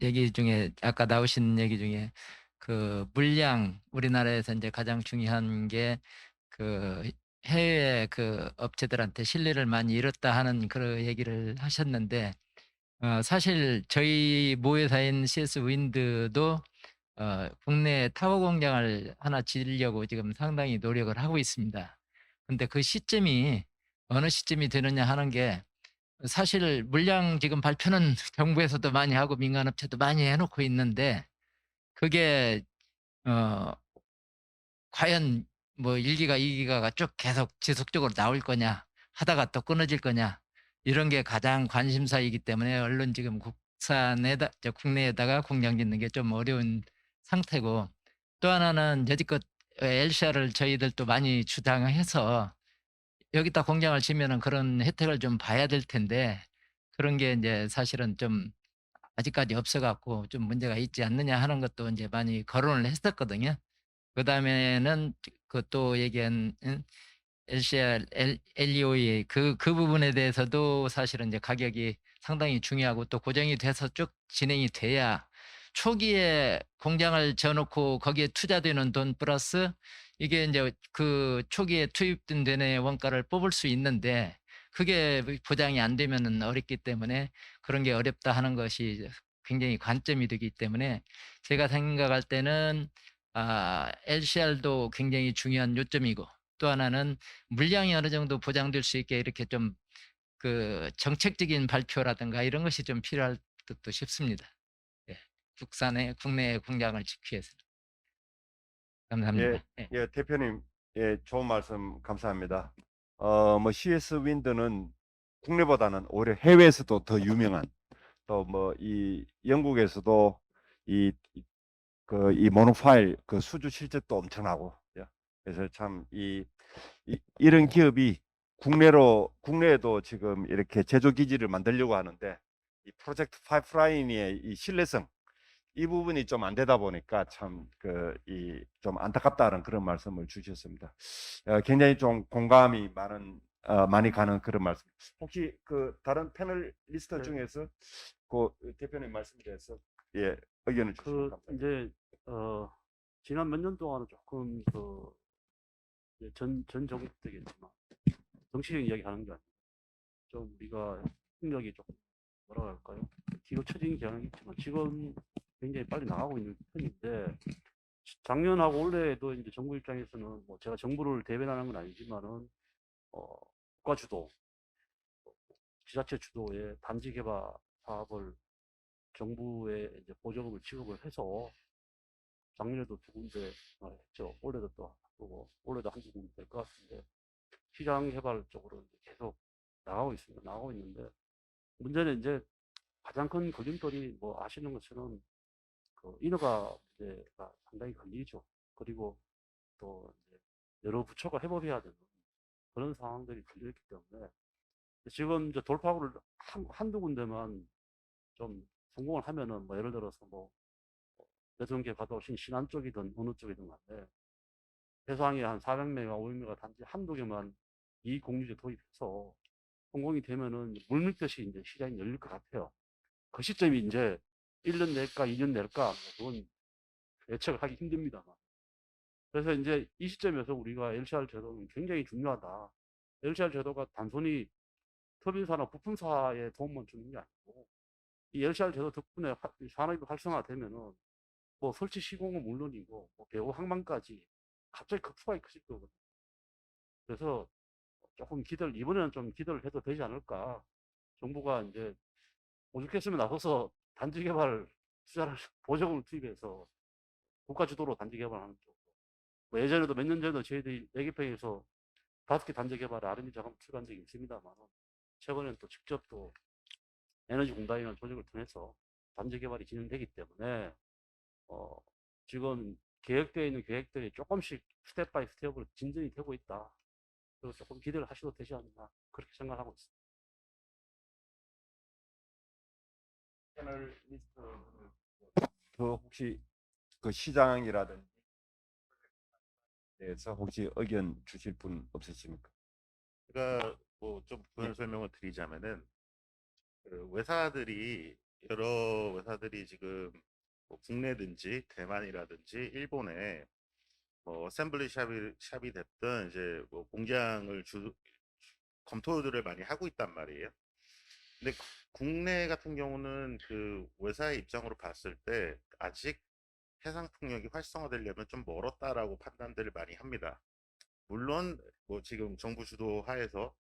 얘기 중에 아까 나오신 얘기 중에 그 물량 우리나라에서 이제 가장 중요한 게 그 해외 그 업체들한테 신뢰를 많이 잃었다 하는 그런 얘기를 하셨는데 사실 저희 모회사인 CS 윈드도 국내 타워 공장을 하나 지으려고 지금 상당히 노력을 하고 있습니다. 근데 그 시점이 어느 시점이 되느냐 하는 게 사실 물량 지금 발표는 정부에서도 많이 하고 민간업체도 많이 해놓고 있는데 그게 과연 뭐 1기가 2기가가 쭉 계속 지속적으로 나올 거냐 하다가 또 끊어질 거냐 이런 게 가장 관심사이기 때문에 얼른 지금 국내에다가 공장 짓는 게 좀 어려운 상태고 또 하나는 여지껏 LCR을 저희들도 많이 주장해서 여기다 공장을 지면은 그런 혜택을 좀 봐야 될 텐데 그런 게 이제 사실은 좀 아직까지 없어 갖고 좀 문제가 있지 않느냐 하는 것도 이제 많이 거론을 했었거든요. 그다음에는 그 또 얘기한 LCR, LEOE 그 부분에 대해서도 사실은 이제 가격이 상당히 중요하고 또 고정이 돼서 쭉 진행이 돼야 초기에 공장을 지어놓고 거기에 투자되는 돈 플러스 이게 이제 그 초기에 투입된 돈의 원가를 뽑을 수 있는데 그게 보장이 안 되면은 어렵기 때문에 그런 게 어렵다 하는 것이 굉장히 관점이 되기 때문에 제가 생각할 때는 LCR도 굉장히 중요한 요점이고 또 하나는 물량이 어느 정도 보장될 수 있게 이렇게 좀 그 정책적인 발표라든가 이런 것이 좀 필요할 듯도 싶습니다. 예. 국내의 공장을 짓기 위해서. 감사합니다. 예.
예, 대표님, 예, 좋은 말씀 감사합니다. 뭐 CS 윈드는 국내보다는 오히려 해외에서도 더 유명한 또 뭐 이 영국에서도 이 모노파일 그 수주 실적도 엄청나고 예. 그래서 참 이런 기업이 국내에도 지금 이렇게 제조 기지를 만들려고 하는데 이 프로젝트 파이프라인의 이 신뢰성 이 부분이 좀 안 되다 보니까 참 좀 안타깝다는 그런 말씀을 주셨습니다. 굉장히 좀 공감이 많이 가는 그런 말씀. 혹시 그 다른 패널리스트 중에서 그 대표님 말씀에 대해서 예 의견을 주시면 감사합니다.
이제 지난 몇 년 동안은 조금 이제 전 정책이겠지만 정치적인 이야기 하는 게 아니고 좀 우리가 폭력이 조금 뭐라 할까요? 뒤로 처진 경향이 있지만 지금 굉장히 빨리 나가고 있는 편인데 작년하고 올해도 이제 정부 입장에서는 뭐 제가 정부를 대변하는 건 아니지만은 국가 주도, 지자체 주도의 단지 개발 사업을 정부에 이제 보조금을 지급을 해서 작년에도 2군데 했죠. 올해도 또 하고 올해도 한두 군데 될 것 같은데 시장 개발 쪽으로 이제 계속 나가고 있습니다. 나가고 있는데 문제는 이제 가장 큰 걸림돌이 뭐 아시는 것처럼 그 인허가 문제가 상당히 걸리죠. 그리고 또 이제 여러 부처가 협업해야 되는 그런 상황들이 걸려있기 때문에 지금 이제 돌파구를 한두 군데만 좀 성공을 하면은 뭐 예를 들어서 뭐 대통령께 받아오신 신안 쪽이든 어느 쪽이든 간에 해상에 한 400메가 500메가 단지 한두 개만 이익공유제 도입해서 성공이 되면은 물밀듯이 이제 시장이 열릴 것 같아요. 그 시점이 이제 1년 낼까 2년 낼까 그건 예측을 하기 힘듭니다만. 그래서 이제 이 시점에서 우리가 LCR 제도는 굉장히 중요하다. LCR 제도가 단순히 터빈사나 부품사에 도움만 주는 게 아니고 이 LCR 제도 덕분에 산업이 활성화되면은 뭐 설치 시공은 물론이고 뭐 배후 항만까지 갑자기 급수가 커질 거거든요. 그래서 조금 이번에는 좀 기대를 해도 되지 않을까. 정부가 이제 오죽했으면 나서서 단지 개발 투자를 보조금을 투입해서 국가 주도로 단지 개발하는 쪽. 뭐 예전에도 몇 년 전에도 저희들이 애기평에서 5개 단지 개발에 R&D 자금 투입한 적이 있습니다만 최근에는 또 직접 또 에너지공단이라는 조직을 통해서 단지 개발이 진행되기 때문에 지금 계획되어 있는 계획들이 조금씩 스텝 바이 스텝으로 진전이 되고 있다. 그래서 조금 기대를 하셔도 되지 않나 그렇게 생각하고 있습니다.
패널리스트 혹시 그 시장이라든지 대해서 혹시 의견 주실 분 없으십니까?
제가 뭐 좀 부연 설명을 드리자면은 여러 회사들이 지금 뭐 국내든지 대만이라든지 일본에 뭐 어셈블리 샵이 됐든 이제 뭐 공장을 검토들을 많이 하고 있단 말이에요. 근데 국내 같은 경우는 그 회사의 입장으로 봤을 때 아직 해상 풍력이 활성화되려면 좀 멀었다라고 판단들을 많이 합니다. 물론 뭐 지금 정부 주도 하에서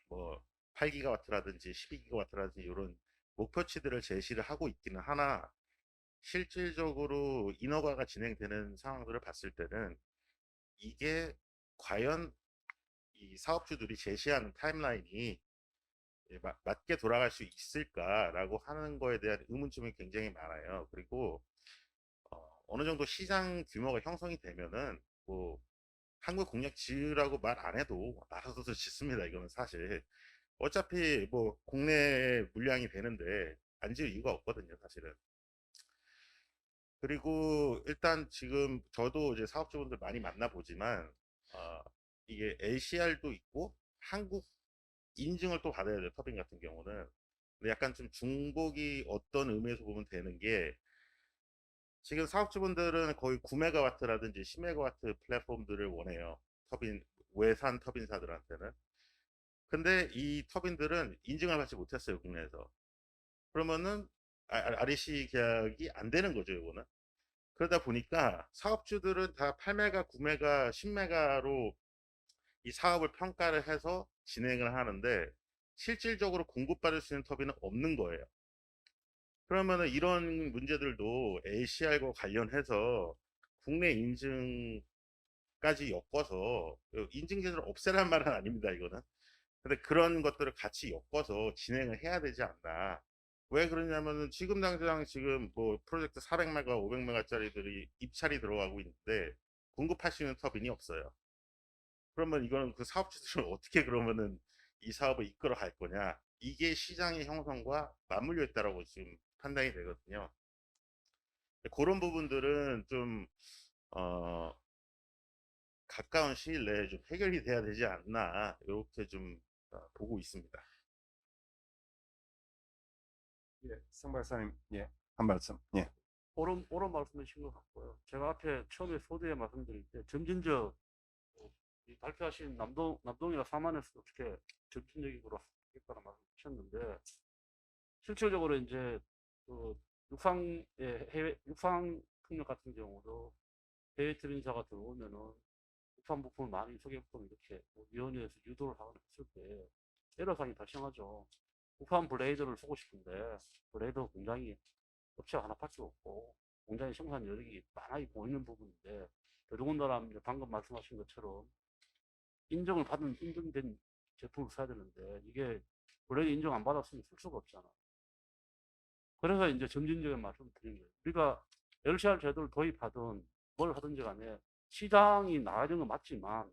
뭐 8기가와트라든지 12기가와트라든지 이런 목표치들을 제시를 하고 있기는 하나 실질적으로 인허가가 진행되는 상황들을 봤을 때는 이게 과연 이 사업주들이 제시하는 타임라인이 맞게 돌아갈 수 있을까라고 하는 거에 대한 의문점이 굉장히 많아요. 그리고 어느 정도 시장 규모가 형성이 되면은 뭐 한국 공약 지으라고 말 안 해도 알아서도 짓습니다. 이거는 사실 어차피 뭐 국내 물량이 되는데 안 지을 이유가 없거든요, 사실은. 그리고 일단 지금 저도 이제 사업주분들 많이 만나보지만 이게 LCR도 있고 한국 인증을 또 받아야 돼요. 터빈 같은 경우는. 근데 약간 좀 중복이 어떤 의미에서 보면 되는 게 지금 사업주분들은 거의 9메가와트라든지 10메가와트 플랫폼들을 원해요. 외산 터빈사들한테는. 근데 이 터빈들은 인증을 받지 못했어요, 국내에서. 그러면은 REC 계약이 안 되는 거죠, 이거는. 그러다 보니까 사업주들은 다 8메가, 9메가, 10메가로 이 사업을 평가를 해서 진행을 하는데 실질적으로 공급받을 수 있는 터빈은 없는 거예요. 그러면은 이런 문제들도 LCR과 관련해서 국내 인증까지 엮어서 인증 제도를 없애란 말은 아닙니다, 이거는. 근데 그런 것들을 같이 엮어서 진행을 해야 되지 않나. 왜 그러냐면은 지금 당장 지금 뭐 프로젝트 400메가, 500메가짜리들이 입찰이 들어가고 있는데 공급할 수 있는 터빈이 없어요. 그러면 이거는 그 사업주들은 어떻게 그러면은 이 사업을 이끌어 갈 거냐. 이게 시장의 형성과 맞물려 있다라고 지금 판단이 되거든요. 그런 부분들은 좀, 가까운 시일 내에 좀 해결이 돼야 되지 않나. 이렇게 좀 보고 있습니다.
예, 성 박사님, 예, 한 말씀. 예.
옳은 말씀이신 것 같고요. 제가 앞에 처음에 소두에 말씀드릴 때 점진적 이 발표하신 남동이나 사만에서 어떻게 점진적으로 하겠다는 말씀하셨는데 실질적으로 이제 그 육상 폭력 같은 경우도 해외 트빈사가 들어오면은 국산 부품을 많이 소개품 이렇게 위원회에서 유도를 하거나 했을 때 에러상이 발생하죠. 국산 블레이드를 쓰고 싶은데 블레이드 공장이 업체가 하나밖에 없고 공장의 생산 여력이 많이 보이는 부분인데 더더군다나 방금 말씀하신 것처럼 인증된 제품을 써야 되는데 이게 블레이드 인증 안 받았으면 쓸 수가 없잖아. 그래서 이제 점진적인 말씀을 드린 거예요. 우리가 LCR 제도를 도입하든 뭘 하든지 간에 시장이 나와야 되는 건 맞지만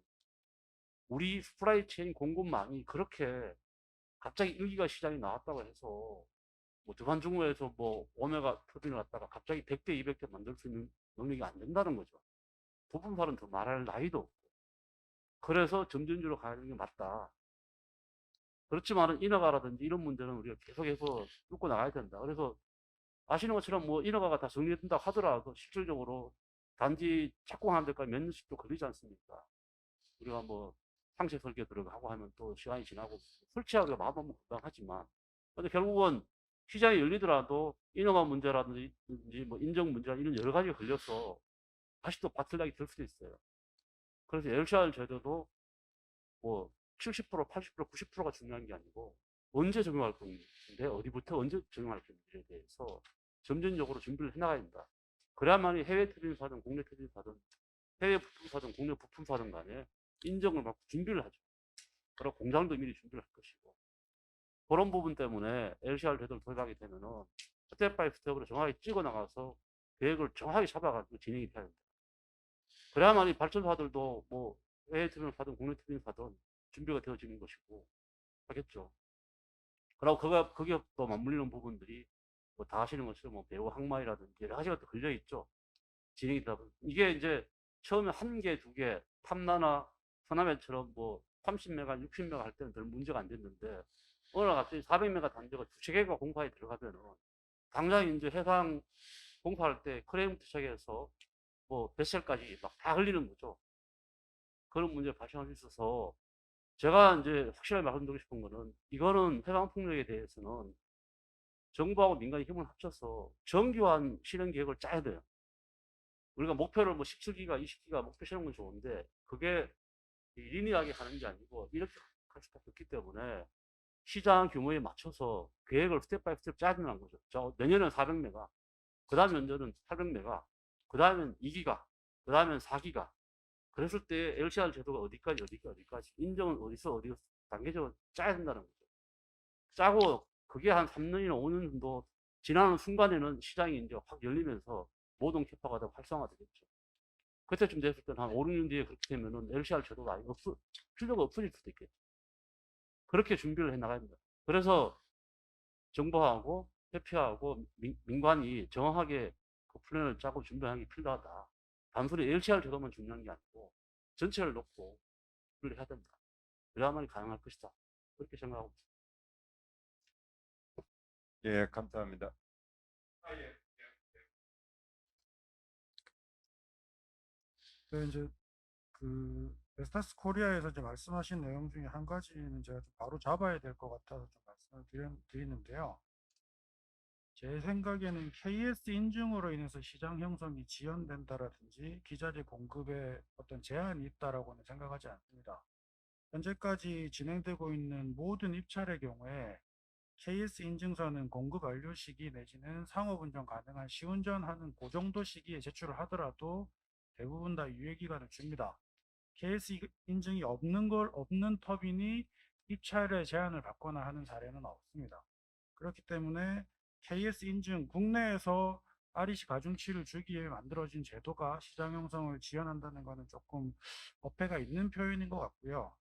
우리 스프라이 체인 공급망이 그렇게 갑자기 일기가 시장이 나왔다고 해서 뭐 두반중무에서 뭐 오메가 터빈을 갖다가 갑자기 100대 200대 만들 수 있는 능력이 안 된다는 거죠. 부품팔은 더 말할 나이도 없고 그래서 점진적으로 가는 게 맞다. 그렇지만은 인허가라든지 이런 문제는 우리가 계속해서 뚫고 나가야 된다. 그래서 아시는 것처럼 뭐 인허가가 다 정리된다 하더라도 실질적으로 단지 착공하는 데까지 몇 년씩도 걸리지 않습니까? 우리가 뭐 상세 설계 들어가고 하면 또 시간이 지나고 설치하기가 마음은 금방 하지만 근데 결국은 시장이 열리더라도 인허가 문제라든지 뭐 인정 문제나 이런 여러 가지가 걸려서 다시 또 바틀락이 될 수도 있어요. 그래서 LCR 제도도 뭐 70%, 80%, 90%가 중요한 게 아니고 언제 적용할 건데 어디부터 언제 적용할 건지에 대해서 점진적으로 준비를 해나가야 된다. 그래야만이 해외 트빈사든 국내 트빈사든 해외 부품사든 국내 부품사든 간에 인정을 받고 준비를 하죠. 그리고 공장도 미리 준비를 할 것이고 그런 부분 때문에 LCR 제도를 도입하게 되면은 스텝 바이 스텝으로 정확하게 찍어 나가서 계획을 정확하게 잡아가지고 진행이 돼야 됩니다. 그래야만이 발전사들도 뭐 해외 트빈사든 국내 트빈사든 준비가 되어지는 것이고 하겠죠. 그리고 거기에 또 맞물리는 부분들이 뭐 다 아시는 것처럼 뭐 배우 항마이라든지 여러 가지가 또 걸려 있죠. 진행이 되다 보면 이게 이제 처음에 1개, 2개 탐나나 서남해처럼 뭐 30메가, 60메가 할 때는 별 문제가 안 됐는데 어느 날 갑자기 400메가 단지가 2-3개가 공사에 들어가면은 당장 이제 해상 공사할 때 크레인부터 시작해서 뭐 뱃셀까지 막 다 걸리는 거죠. 그런 문제 발생할 수 있어서 제가 이제 확실하게 말씀드리고 싶은 거는 이거는 해상 폭력에 대해서는 정부하고 민간이 힘을 합쳐서 정교한 실행 계획을 짜야 돼요. 우리가 목표를 뭐 17기가, 20기가 목표 세우는 건 좋은데 그게 리니하게 하는 게 아니고 이렇게 할 수밖에 없기 때문에 시장 규모에 맞춰서 계획을 스텝 바이 스텝 짜야 된다는 거죠. 자, 내년에는 400메가, 그 다음 연도는 800메가, 그 다음엔 2기가, 그 다음엔 4기가. 그랬을 때 LCR 제도가 어디까지 인정은 어디서 단계적으로 짜야 된다는 거죠. 짜고 그게 한 3년이나 5년 정도 지나는 순간에는 시장이 이제 확 열리면서 모든 캐파가 다 활성화되겠죠. 그때쯤 됐을 때는 한 5, 6년 뒤에 그렇게 되면은 LCR 제도가 아예 필요가 없어질 수도 있겠죠. 그렇게 준비를 해 나가야 됩니다. 그래서 정부하고 협회하고 민관이 정확하게 그 플랜을 짜고 준비하는 게 필요하다. 단순히 LCR 제도만 중요한 게 아니고 전체를 놓고 준비를 해야 된다. 그래야만이 가능할 것이다. 그렇게 생각하고 있습니다.
예, 감사합니다.
네, 이제 그 베스타스 코리아에서 이제 말씀하신 내용 중에 한 가지는 제가 좀 바로 잡아야 될 것 같아서 좀 말씀을 드리는데요. 제 생각에는 KS 인증으로 인해서 시장 형성이 지연된다라든지 기자재 공급에 어떤 제한이 있다라고는 생각하지 않습니다. 현재까지 진행되고 있는 모든 입찰의 경우에 KS 인증서는 공급 완료 시기 내지는 상업운전 가능한 시운전하는 그 정도 시기에 제출을 하더라도 대부분 다 유예기간을 줍니다. KS 인증이 없는 터빈이 입찰에 제한을 받거나 하는 사례는 없습니다. 그렇기 때문에 KS 인증 국내에서 REC 가중치를 주기 위해 만들어진 제도가 시장 형성을 지연한다는 것은 조금 어폐가 있는 표현인 것 같고요.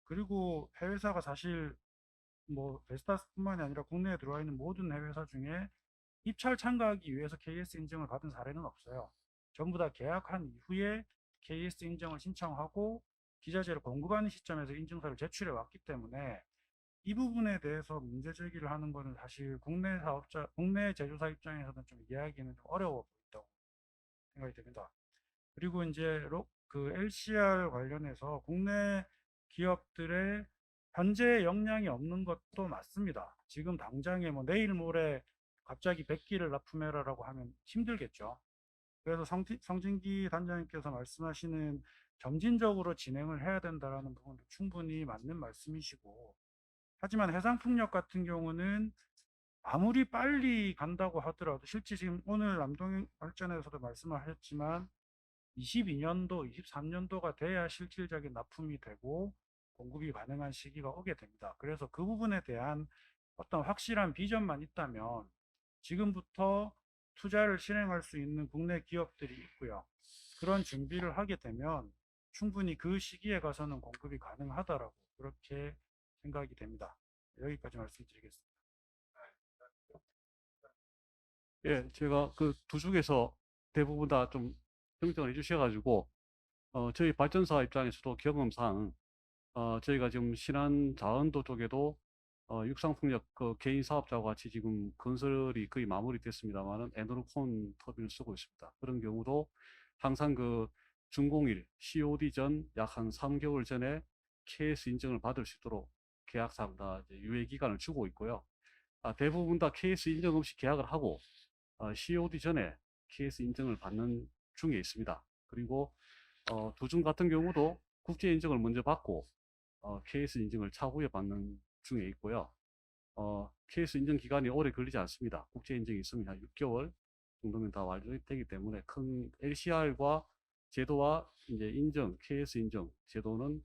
그리고 해외사가 사실 뭐 베스타스뿐만이 아니라 국내에 들어와 있는 모든 해외사 중에 입찰 참가하기 위해서 KS 인증을 받은 사례는 없어요. 전부 다 계약한 이후에 KS 인증을 신청하고 기자재를 공급하는 시점에서 인증서를 제출해 왔기 때문에 이 부분에 대해서 문제 제기를 하는 것은 사실 국내 제조사 입장에서는 좀 이해하기는 좀 어려워 보인다고 생각이 듭니다. 그리고 이제 그 LCR 관련해서 국내 기업들의 현재 역량이 없는 것도 맞습니다. 지금 당장에 뭐 내일 모레 갑자기 100기를 납품해라라고 하면 힘들겠죠. 그래서 성진기 단장님께서 말씀하시는 점진적으로 진행을 해야 된다라는 부분도 충분히 맞는 말씀이시고, 하지만 해상풍력 같은 경우는 아무리 빨리 간다고 하더라도 실제 지금 오늘 남동발전에서도 말씀을 하셨지만 22년도, 23년도가 돼야 실질적인 납품이 되고 공급이 가능한 시기가 오게 됩니다. 그래서 그 부분에 대한 어떤 확실한 비전만 있다면 지금부터 투자를 실행할 수 있는 국내 기업들이 있고요. 그런 준비를 하게 되면 충분히 그 시기에 가서는 공급이 가능하다라고 그렇게 생각이 됩니다. 여기까지 말씀드리겠습니다.
예, 제가 그 두 중에서 대부분 다 좀 평정을 해주셔가지고 저희 발전사 입장에서도 경험상 저희가 지금 신안 자원도 쪽에도 육상풍력 그 개인 사업자와 같이 지금 건설이 거의 마무리됐습니다만은 에너콘 터빈을 쓰고 있습니다. 그런 경우도 항상 그 준공일 COD 전 약 한 3개월 전에 KS 인증을 받을 수 있도록 계약상 다 이제 유예 기간을 주고 있고요. 대부분 다 KS 인증 없이 계약을 하고 COD 전에 KS 인증을 받는 중에 있습니다. 그리고 두중 같은 경우도 국제 인증을 먼저 받고 KS 인증을 차후에 받는 중에 있고요. KS 인증 기간이 오래 걸리지 않습니다. 국제 인증이 있으면 한 6개월 정도면 다 완료되기 때문에 큰 LCR과 제도와 이제 인증, KS 인증 제도는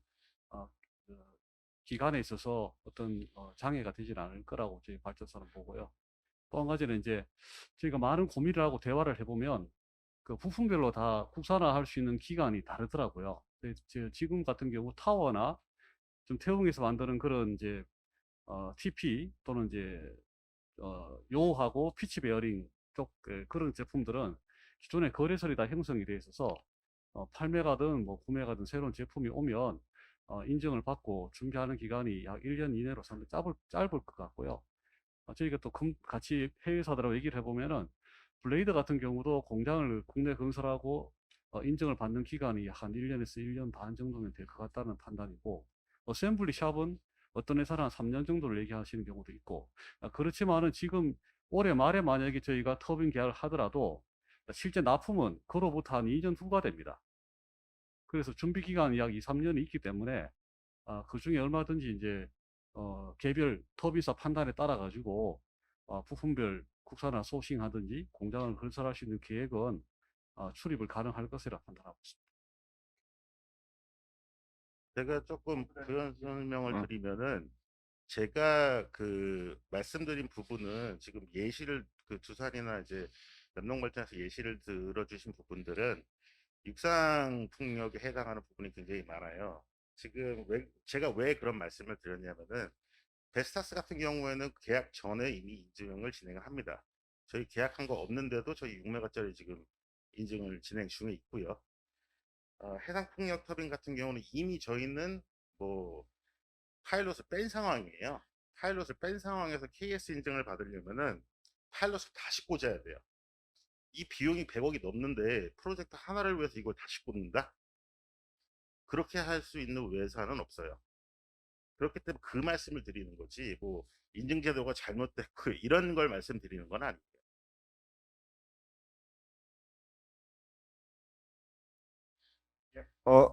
그 기간에 있어서 어떤 장애가 되지는 않을 거라고 저희 발전사는 보고요. 또 한 가지는 이제 저희가 많은 고민을 하고 대화를 해보면 그 부품별로 다 국산화할 수 있는 기간이 다르더라고요. 지금 같은 경우 타워나 좀 태웅에서 만드는 그런 이제 TP 또는 이제 요하고 피치 베어링 쪽 그런 제품들은 기존에 거래설이 다 형성이 되어 있어서 판매가든 뭐 구매가든 새로운 제품이 오면 인증을 받고 준비하는 기간이 약 1년 이내로 상당히 짧을 것 같고요. 저희가 또 같이 해외사들하고 얘기를 해보면은 블레이드 같은 경우도 공장을 국내 건설하고 인증을 받는 기간이 한 1년에서 1년 반 정도면 될 것 같다는 판단이고, 어셈블리 샵은 어떤 회사는 한 3년 정도를 얘기하시는 경우도 있고, 그렇지만은 지금 올해 말에 만약에 저희가 터빈 계약을 하더라도 실제 납품은 그로부터 한 2년 후가 됩니다. 그래서 준비 기간이 약 2, 3년이 있기 때문에 그 중에 얼마든지 이제 개별 터빈사 판단에 따라 가지고 부품별 국산화 소싱하든지 공장을 건설할 수 있는 계획은 출입을 가능할 것이라 판단하고 있습니다.
제가 조금 그런 설명을 드리면은 제가 그 말씀드린 부분은 지금 예시를 그 두산이나 이제 연동발전에서 예시를 들어주신 부분들은 육상 풍력에 해당하는 부분이 굉장히 많아요. 지금 제가 왜 그런 말씀을 드렸냐면은 베스타스 같은 경우에는 계약 전에 이미 인증을 진행을 합니다. 저희 계약한 거 없는데도 저희 6메가짜리 지금 인증을 진행 중에 있고요. 해상풍력 터빈 같은 경우는 이미 저희는 뭐 파일럿을 뺀 상황이에요. 파일럿을 뺀 상황에서 KS 인증을 받으려면은 파일럿을 다시 꽂아야 돼요. 이 비용이 100억이 넘는데 프로젝트 하나를 위해서 이걸 다시 꽂는다? 그렇게 할 수 있는 회사는 없어요. 그렇기 때문에 그 말씀을 드리는 거지 뭐 인증 제도가 잘못됐고 이런 걸 말씀드리는 건 아니에요.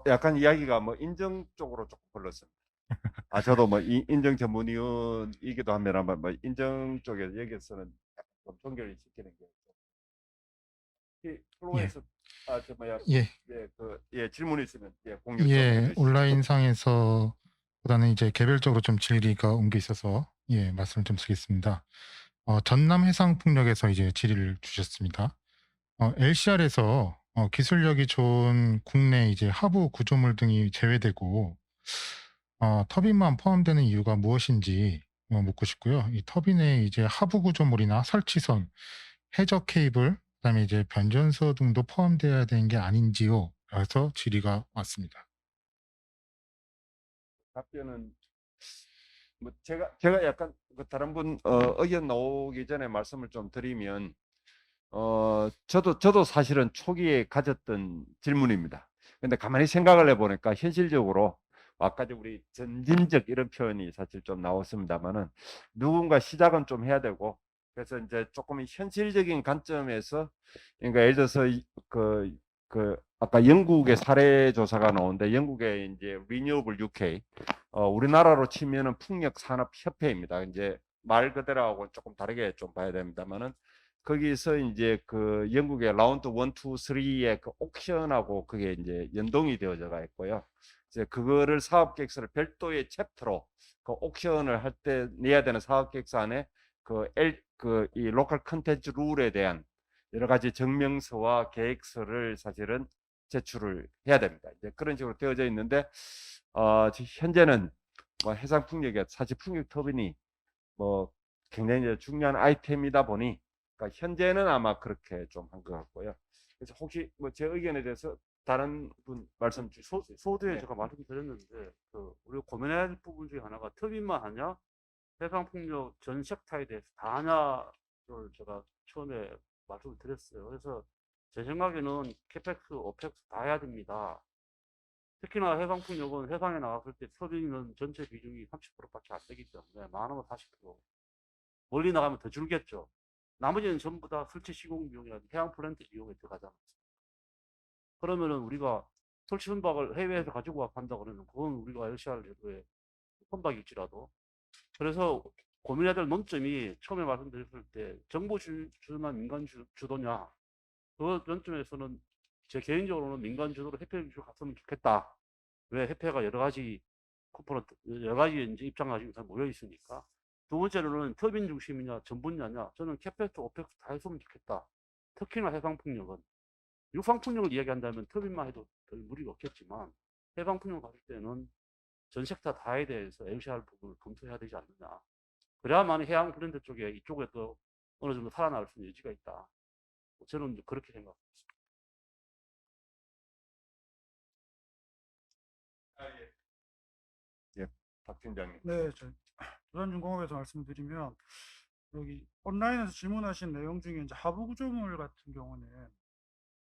약간 이야기가 뭐 인증 쪽으로 조금 흘렀습니다. 저도 뭐 인증 전문위원이기도 합니다만 뭐 인증 쪽에 여기서는 약간 좀 종결을 시키는 게 플로에서 저 뭐야
예.
질문 있으면 공유 좀
예,
해주시죠.
온라인상에서 보다는 이제 개별적으로 좀 질의가 온 게 있어서 말씀을 좀 드리겠습니다. 전남 해상풍력에서 이제 질의를 주셨습니다. LCR에서 기술력이 좋은 국내 이제 하부 구조물 등이 제외되고 터빈만 포함되는 이유가 무엇인지 묻고 싶고요. 이 터빈에 이제 하부 구조물이나 설치선, 해저 케이블, 그다음에 이제 변전소 등도 포함되어야 되는 게 아닌지요? 라서 질의가 왔습니다.
답변은 뭐 제가 약간 그 다른 분 의견 나오기 전에 말씀을 좀 드리면 저도 사실은 초기에 가졌던 질문입니다. 근데 가만히 생각을 해보니까 현실적으로 아까 우리 점진적 이런 표현이 사실 좀 나왔습니다만은 누군가 시작은 좀 해야 되고 그래서 이제 조금 현실적인 관점에서 그러니까 예를 들어서 그 아까 영국의 사례 조사가 나오는데 영국의 이제 Renewable UK 우리나라로 치면은 풍력 산업 협회입니다. 이제 말 그대로하고 조금 다르게 좀 봐야 됩니다만은 거기서 이제 그 영국의 라운드 1, 2, 3의 그 옥션하고 그게 이제 연동이 되어져가 있고요. 이제 그거를 사업 계획서를 별도의 챕터로 그 옥션을 할 때 내야 되는 사업 계획서 안에 이 로컬 컨텐츠 룰에 대한 여러 가지 증명서와 계획서를 사실은 제출을 해야 됩니다. 이제 그런 식으로 되어져 있는데 현재는 뭐 해상 풍력이 사실 풍력 터빈이 뭐 굉장히 중요한 아이템이다 보니 그러니까 현재는 아마 그렇게 좀 한 것 같고요. 그래서 혹시 뭐 제 의견에 대해서 다른 분 말씀 주시죠.
소두에 제가 말씀드렸는데 우리가 고민해야 할 부분 중에 하나가 터빈만 하냐 해상풍력 전 섹터에 대해서 다 하냐를 제가 처음에 말씀을 드렸어요. 그래서 제 생각에는 캐펙스, 오펙스 다 해야 됩니다. 특히나 해상풍력은 해상에 나갔을 때 터빈은 전체 비중이 30%밖에 안 되기 때문에 많으면 40%. 멀리 나가면 더 줄겠죠. 나머지는 전부 다 설치 시공 비용이나 해양 플랜트 비용에 들어가잖아요. 그러면은 우리가 설치 선박을 해외에서 가지고 와 판다 그러면 그건 우리가 LCR 제도에 선박일지라도. 그래서 고민해야 될 논점이 처음에 말씀드렸을 때 정보 주도나 민간 주도냐. 그 관점에서는 제 개인적으로는 민간 주도로 협회 주로 갔으면 좋겠다. 왜 협회가 여러 가지 컴포넌트, 여러 가지 이제 입장 가지고 모여 있으니까. 두 번째로는 터빈 중심이냐, 전분야냐. 저는 캐펙스, 오펙스 다 했으면 좋겠다. 특히나 해상풍력은. 육상풍력을 이야기한다면 터빈만 해도 별 무리가 없겠지만 해상풍력 갔을 때는 전 섹터 다에 대해서 LCR 부분을 검토해야 되지 않느냐. 그래야만 해양 브랜드 쪽에 이쪽에 또 어느 정도 살아날 수 있는 여지가 있다. 저는 그렇게 생각합니다.
박 팀장님.
네, 조선중공업에서 말씀드리면 여기 온라인에서 질문하신 내용 중에 이제 하부 구조물 같은 경우는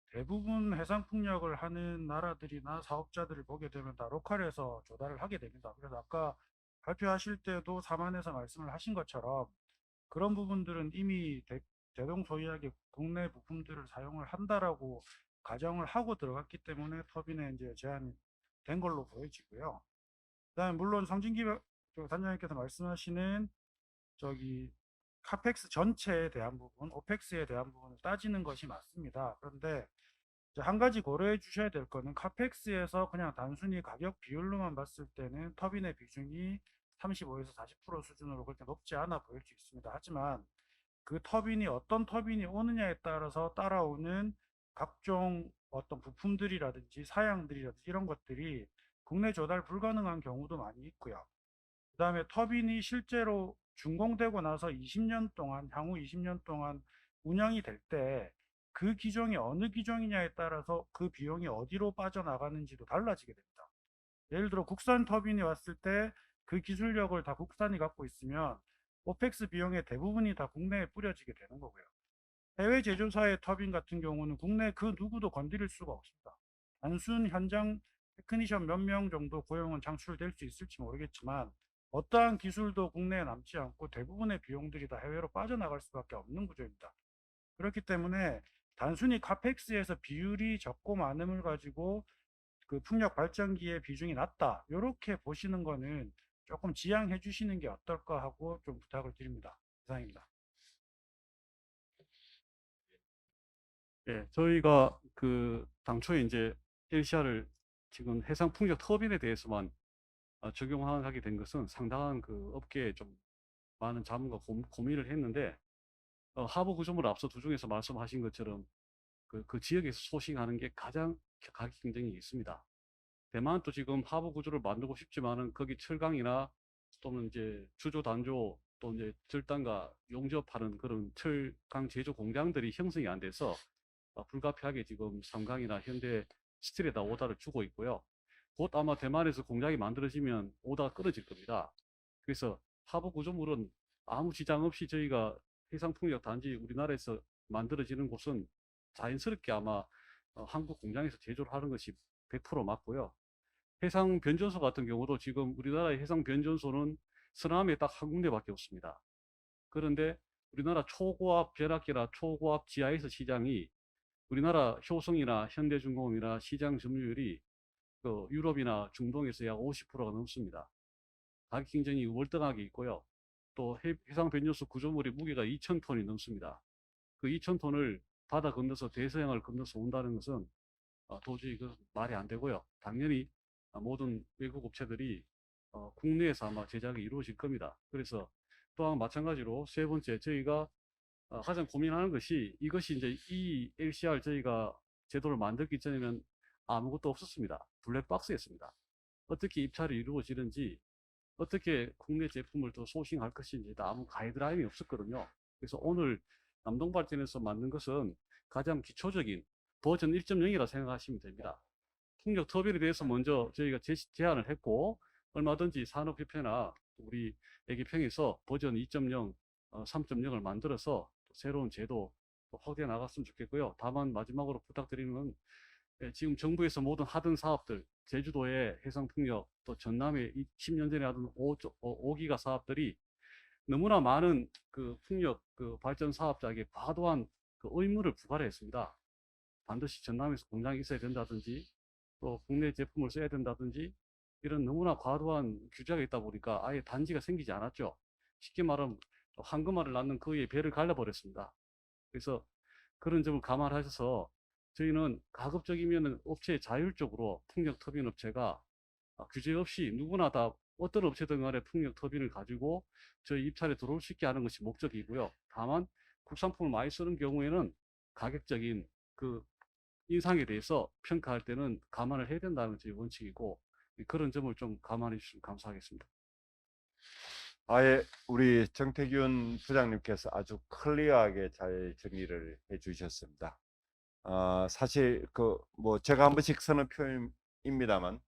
대부분 해상풍력을 하는 나라들이나 사업자들을 보게 되면 다 로컬에서 조달을 하게 됩니다. 그래서 아까 발표하실 때도 사만에서 말씀을 하신 것처럼 그런 부분들은 이미 대동소이하게 국내 부품들을 사용을 한다라고 가정을 하고 들어갔기 때문에 터빈에 이제 제한이 된 걸로 보여지고요. 그다음에 물론 성진기 단장님께서 말씀하시는 카펙스 전체에 대한 부분, 오펙스에 대한 부분을 따지는 것이 맞습니다. 그런데 이제 한 가지 고려해 주셔야 될 거는 카펙스에서 그냥 단순히 가격 비율로만 봤을 때는 터빈의 비중이 35에서 40% 수준으로 그렇게 높지 않아 보일 수 있습니다. 하지만 그 터빈이 어떤 터빈이 오느냐에 따라서 따라오는 각종 어떤 부품들이라든지 사양들이라든지 이런 것들이 국내 조달 불가능한 경우도 많이 있고요. 그 다음에 터빈이 실제로 준공되고 나서 20년 동안, 향후 20년 동안 운영이 될 때 그 기종이 어느 기종이냐에 따라서 그 비용이 어디로 빠져나가는지도 달라지게 됩니다. 예를 들어 국산 터빈이 왔을 때 그 기술력을 다 국산이 갖고 있으면 오펙스 비용의 대부분이 다 국내에 뿌려지게 되는 거고요. 해외 제조사의 터빈 같은 경우는 국내 그 누구도 건드릴 수가 없습니다. 단순 현장 테크니션 몇 명 정도 고용은 창출될 수 있을지 모르겠지만 어떠한 기술도 국내에 남지 않고 대부분의 비용들이 다 해외로 빠져나갈 수밖에 없는 구조입니다. 그렇기 때문에 단순히 카펙스에서 비율이 적고 많음을 가지고 그 풍력 발전기의 비중이 낮다, 이렇게 보시는 거는 조금 지양해 주시는 게 어떨까 하고 좀 부탁을 드립니다. 이상입니다.
예, 저희가 그 당초에 이제 LCR을 지금 해상 풍력 터빈에 대해서만 적용하게 된 것은 상당한 그 업계에 좀 많은 자문과 고민을 했는데 하부 구조물 앞서 두 중에서 말씀하신 것처럼 그 지역에서 소싱하는 게 가장 가격 경쟁이 있습니다. 대만도 지금 하부 구조를 만들고 싶지만은 거기 철강이나 또는 이제 주조 단조 또 이제 절단과 용접하는 그런 철강 제조 공장들이 형성이 안 돼서 불가피하게 지금 삼강이나 현대 스틸에다 오다를 주고 있고요. 곧 아마 대만에서 공장이 만들어지면 오다가 끊어질 겁니다. 그래서 하부 구조물은 아무 지장 없이 저희가 해상풍력 단지 우리나라에서 만들어지는 곳은 자연스럽게 아마 한국 공장에서 제조를 하는 것이 100% 맞고요. 해상 변전소 같은 경우도 지금 우리나라의 해상 변전소는 서남에 딱 한 군데밖에 없습니다. 그런데 우리나라 초고압 변압기나 초고압 GIS 시장이 우리나라 효성이나 현대중공업이나 시장 점유율이 그 유럽이나 중동에서 약 50%가 넘습니다. 가격 경쟁이 월등하게 있고요. 또 해상 변전소 구조물의 무게가 2,000톤이 넘습니다. 그 2,000톤을 바다 건너서 대서양을 건너서 온다는 것은 도저히 그 말이 안 되고요. 당연히 모든 외국 업체들이 국내에서 아마 제작이 이루어질 겁니다. 그래서 또한 마찬가지로 세 번째 저희가 가장 고민하는 것이 이것이 이제 이 LCR 저희가 제도를 만들기 전에는 아무것도 없었습니다. 블랙박스였습니다. 어떻게 입찰이 이루어지는지 어떻게 국내 제품을 더 소싱할 것인지 아무 가이드라인이 없었거든요. 그래서 오늘 남동발전에서 만든 것은 가장 기초적인 버전 1.0이라 생각하시면 됩니다. 풍력 터빈에 대해서 먼저 저희가 제안을 했고 얼마든지 산업협회나 우리 애기평에서 버전 2.0, 3.0을 만들어서 새로운 제도 확대해 나갔으면 좋겠고요. 다만 마지막으로 부탁드리는 건 지금 정부에서 모든 하던 사업들, 제주도의 해상풍력, 또 전남에 10년 전에 하던 5기가 사업들이 너무나 많은 그 풍력 그 발전 사업자에게 과도한 그 의무를 부과했습니다. 반드시 전남에서 공장이 있어야 된다든지 또 국내 제품을 써야 된다든지 이런 너무나 과도한 규제가 있다 보니까 아예 단지가 생기지 않았죠. 쉽게 말하면 황금알을 낳는 그의 배를 갈라버렸습니다. 그래서 그런 점을 감안하셔서 저희는 가급적이면 업체 자율적으로 풍력 터빈 업체가 규제 없이 누구나 다 어떤 업체든 간에 풍력 터빈을 가지고 저희 입찰에 들어올 수 있게 하는 것이 목적이고요. 다만 국산품을 많이 쓰는 경우에는 가격적인 그 인상에 대해서 평가할 때는 감안을 해야 된다는 게 원칙이고 그런 점을 좀 감안해 주시면 감사하겠습니다.
아예 우리 정태균 부장님께서 아주 클리어하게 잘 정리를 해 주셨습니다. 사실 그 뭐 제가 한 번씩 쓰는 표현입니다만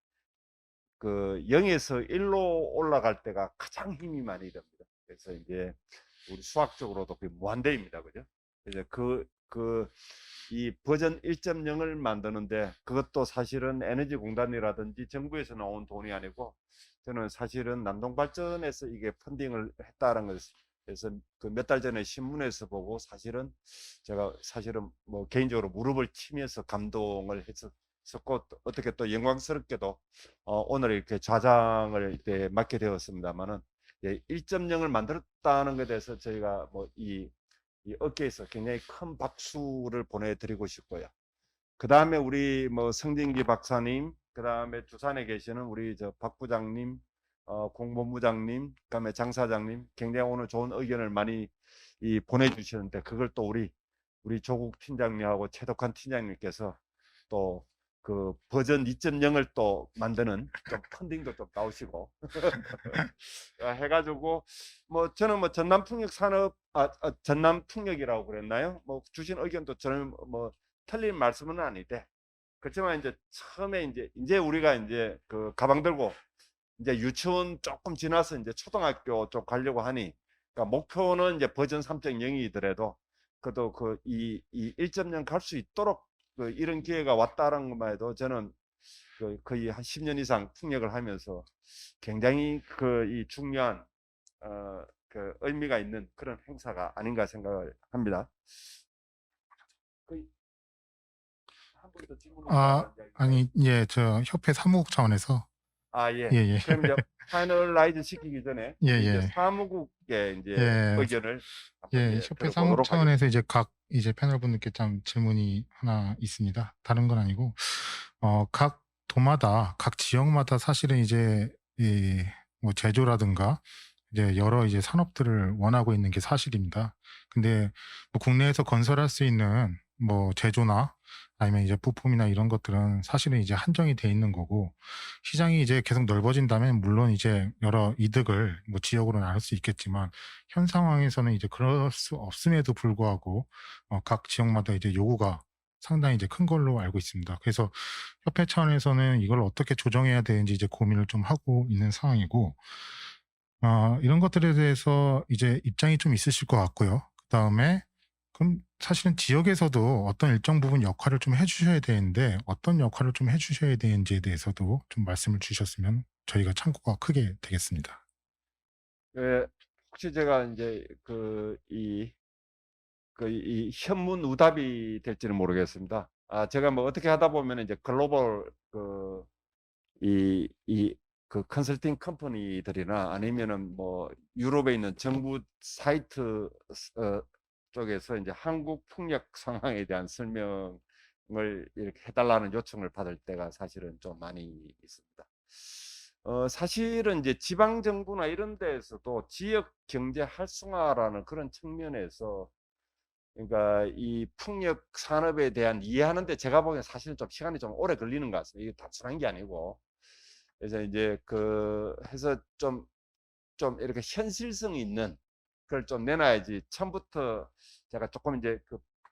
그 0에서 1로 올라갈 때가 가장 힘이 많이 됩니다. 그래서 이제 우리 수학적으로도 그게 무한대입니다. 그죠? 이제 이 버전 1.0을 만드는데 그것도 사실은 에너지공단이라든지 정부에서 나온 돈이 아니고 저는 사실은 남동발전에서 이게 펀딩을 했다는 것에서 그 몇 달 전에 신문에서 보고 사실은 제가 사실은 뭐 개인적으로 무릎을 치면서 감동을 했었고 어떻게 또 영광스럽게도 오늘 이렇게 좌장을 이렇게 맡게 되었습니다만은 1.0을 만들었다는 것에 대해서 저희가 뭐 이 업계에서 굉장히 큰 박수를 보내드리고 싶고요. 그 다음에 우리 뭐 성진기 박사님, 그 다음에 두산에 계시는 우리 저 박 부장님, 공본부장님, 그 다음에 장 사장님, 굉장히 오늘 좋은 의견을 많이 보내주시는데 그걸 또 우리 조국 팀장님하고 최덕환 팀장님께서 또 그 버전 2.0을 또 만드는 좀 펀딩도 좀 나오시고 해가지고 뭐 저는 뭐 전남풍력 산업 전남풍력이라고 그랬나요? 뭐 주신 의견도 저는 뭐 틀린 말씀은 아닌데 그렇지만 이제 처음에 이제 우리가 이제 그 가방 들고 이제 유치원 조금 지나서 이제 초등학교 쪽 가려고 하니 그러니까 목표는 이제 버전 3.0이더라도 그래도 이 1.0 갈 수 있도록 이런 기회가 왔다는 것만 해도 저는 거의 한 10년 이상 풍력을 하면서 굉장히 이 중요한 그 의미가 있는 그런 행사가 아닌가 생각을 합니다. 한 번 더 질문을
아니, 예, 저 협회 사무국 차원에서
예.
예, 예.
그럼 이제 파이널라이즈 시키기 전에
예,
이제
예.
사무국의 이제
예,
의견을 한번
예,
이제
협회
들어보도록
사무국
하겠습니다.
차원에서 이제 각 이제 패널 분들께 참 질문이 하나 있습니다. 다른 건 아니고, 각 도마다, 각 지역마다 사실은 이제 뭐 제조라든가 이제 여러 이제 산업들을 원하고 있는 게 사실입니다. 근데 뭐 국내에서 건설할 수 있는 뭐 제조나 아니면 이제 부품이나 이런 것들은 사실은 이제 한정이 돼 있는 거고, 시장이 이제 계속 넓어진다면 물론 이제 여러 이득을 뭐 지역으로 나눌 수 있겠지만, 현 상황에서는 이제 그럴 수 없음에도 불구하고 각 지역마다 이제 요구가 상당히 이제 큰 걸로 알고 있습니다. 그래서 협회 차원에서는 이걸 어떻게 조정해야 되는지 이제 고민을 좀 하고 있는 상황이고, 이런 것들에 대해서 이제 입장이 좀 있으실 것 같고요. 그다음에 그럼 사실은 지역에서도 어떤 일정 부분 역할을 좀 해주셔야 되는데 어떤 역할을 좀 해주셔야 되는지에 대해서도 좀 말씀을 주셨으면 저희가 참고가 크게 되겠습니다.
혹시 제가 이제 이 현문우답이 될지는 모르겠습니다. 제가 뭐 어떻게 하다 보면 이제 글로벌 그 컨설팅 컴퍼니들이나 아니면은 뭐 유럽에 있는 정부 사이트 쪽에서 이제 한국 풍력 상황에 대한 설명을 이렇게 해달라는 요청을 받을 때가 사실은 좀 많이 있습니다. 사실은 이제 지방 정부나 이런 데에서도 지역 경제 활성화라는 그런 측면에서 그러니까 이 풍력 산업에 대한 이해하는데 제가 보기엔 사실은 좀 시간이 좀 오래 걸리는 것 같습니다. 이게 단순한 게 아니고. 그래서 이제 해서 좀 이렇게 현실성 있는 그걸 좀 내놔야지. 처음부터 제가 조금 이제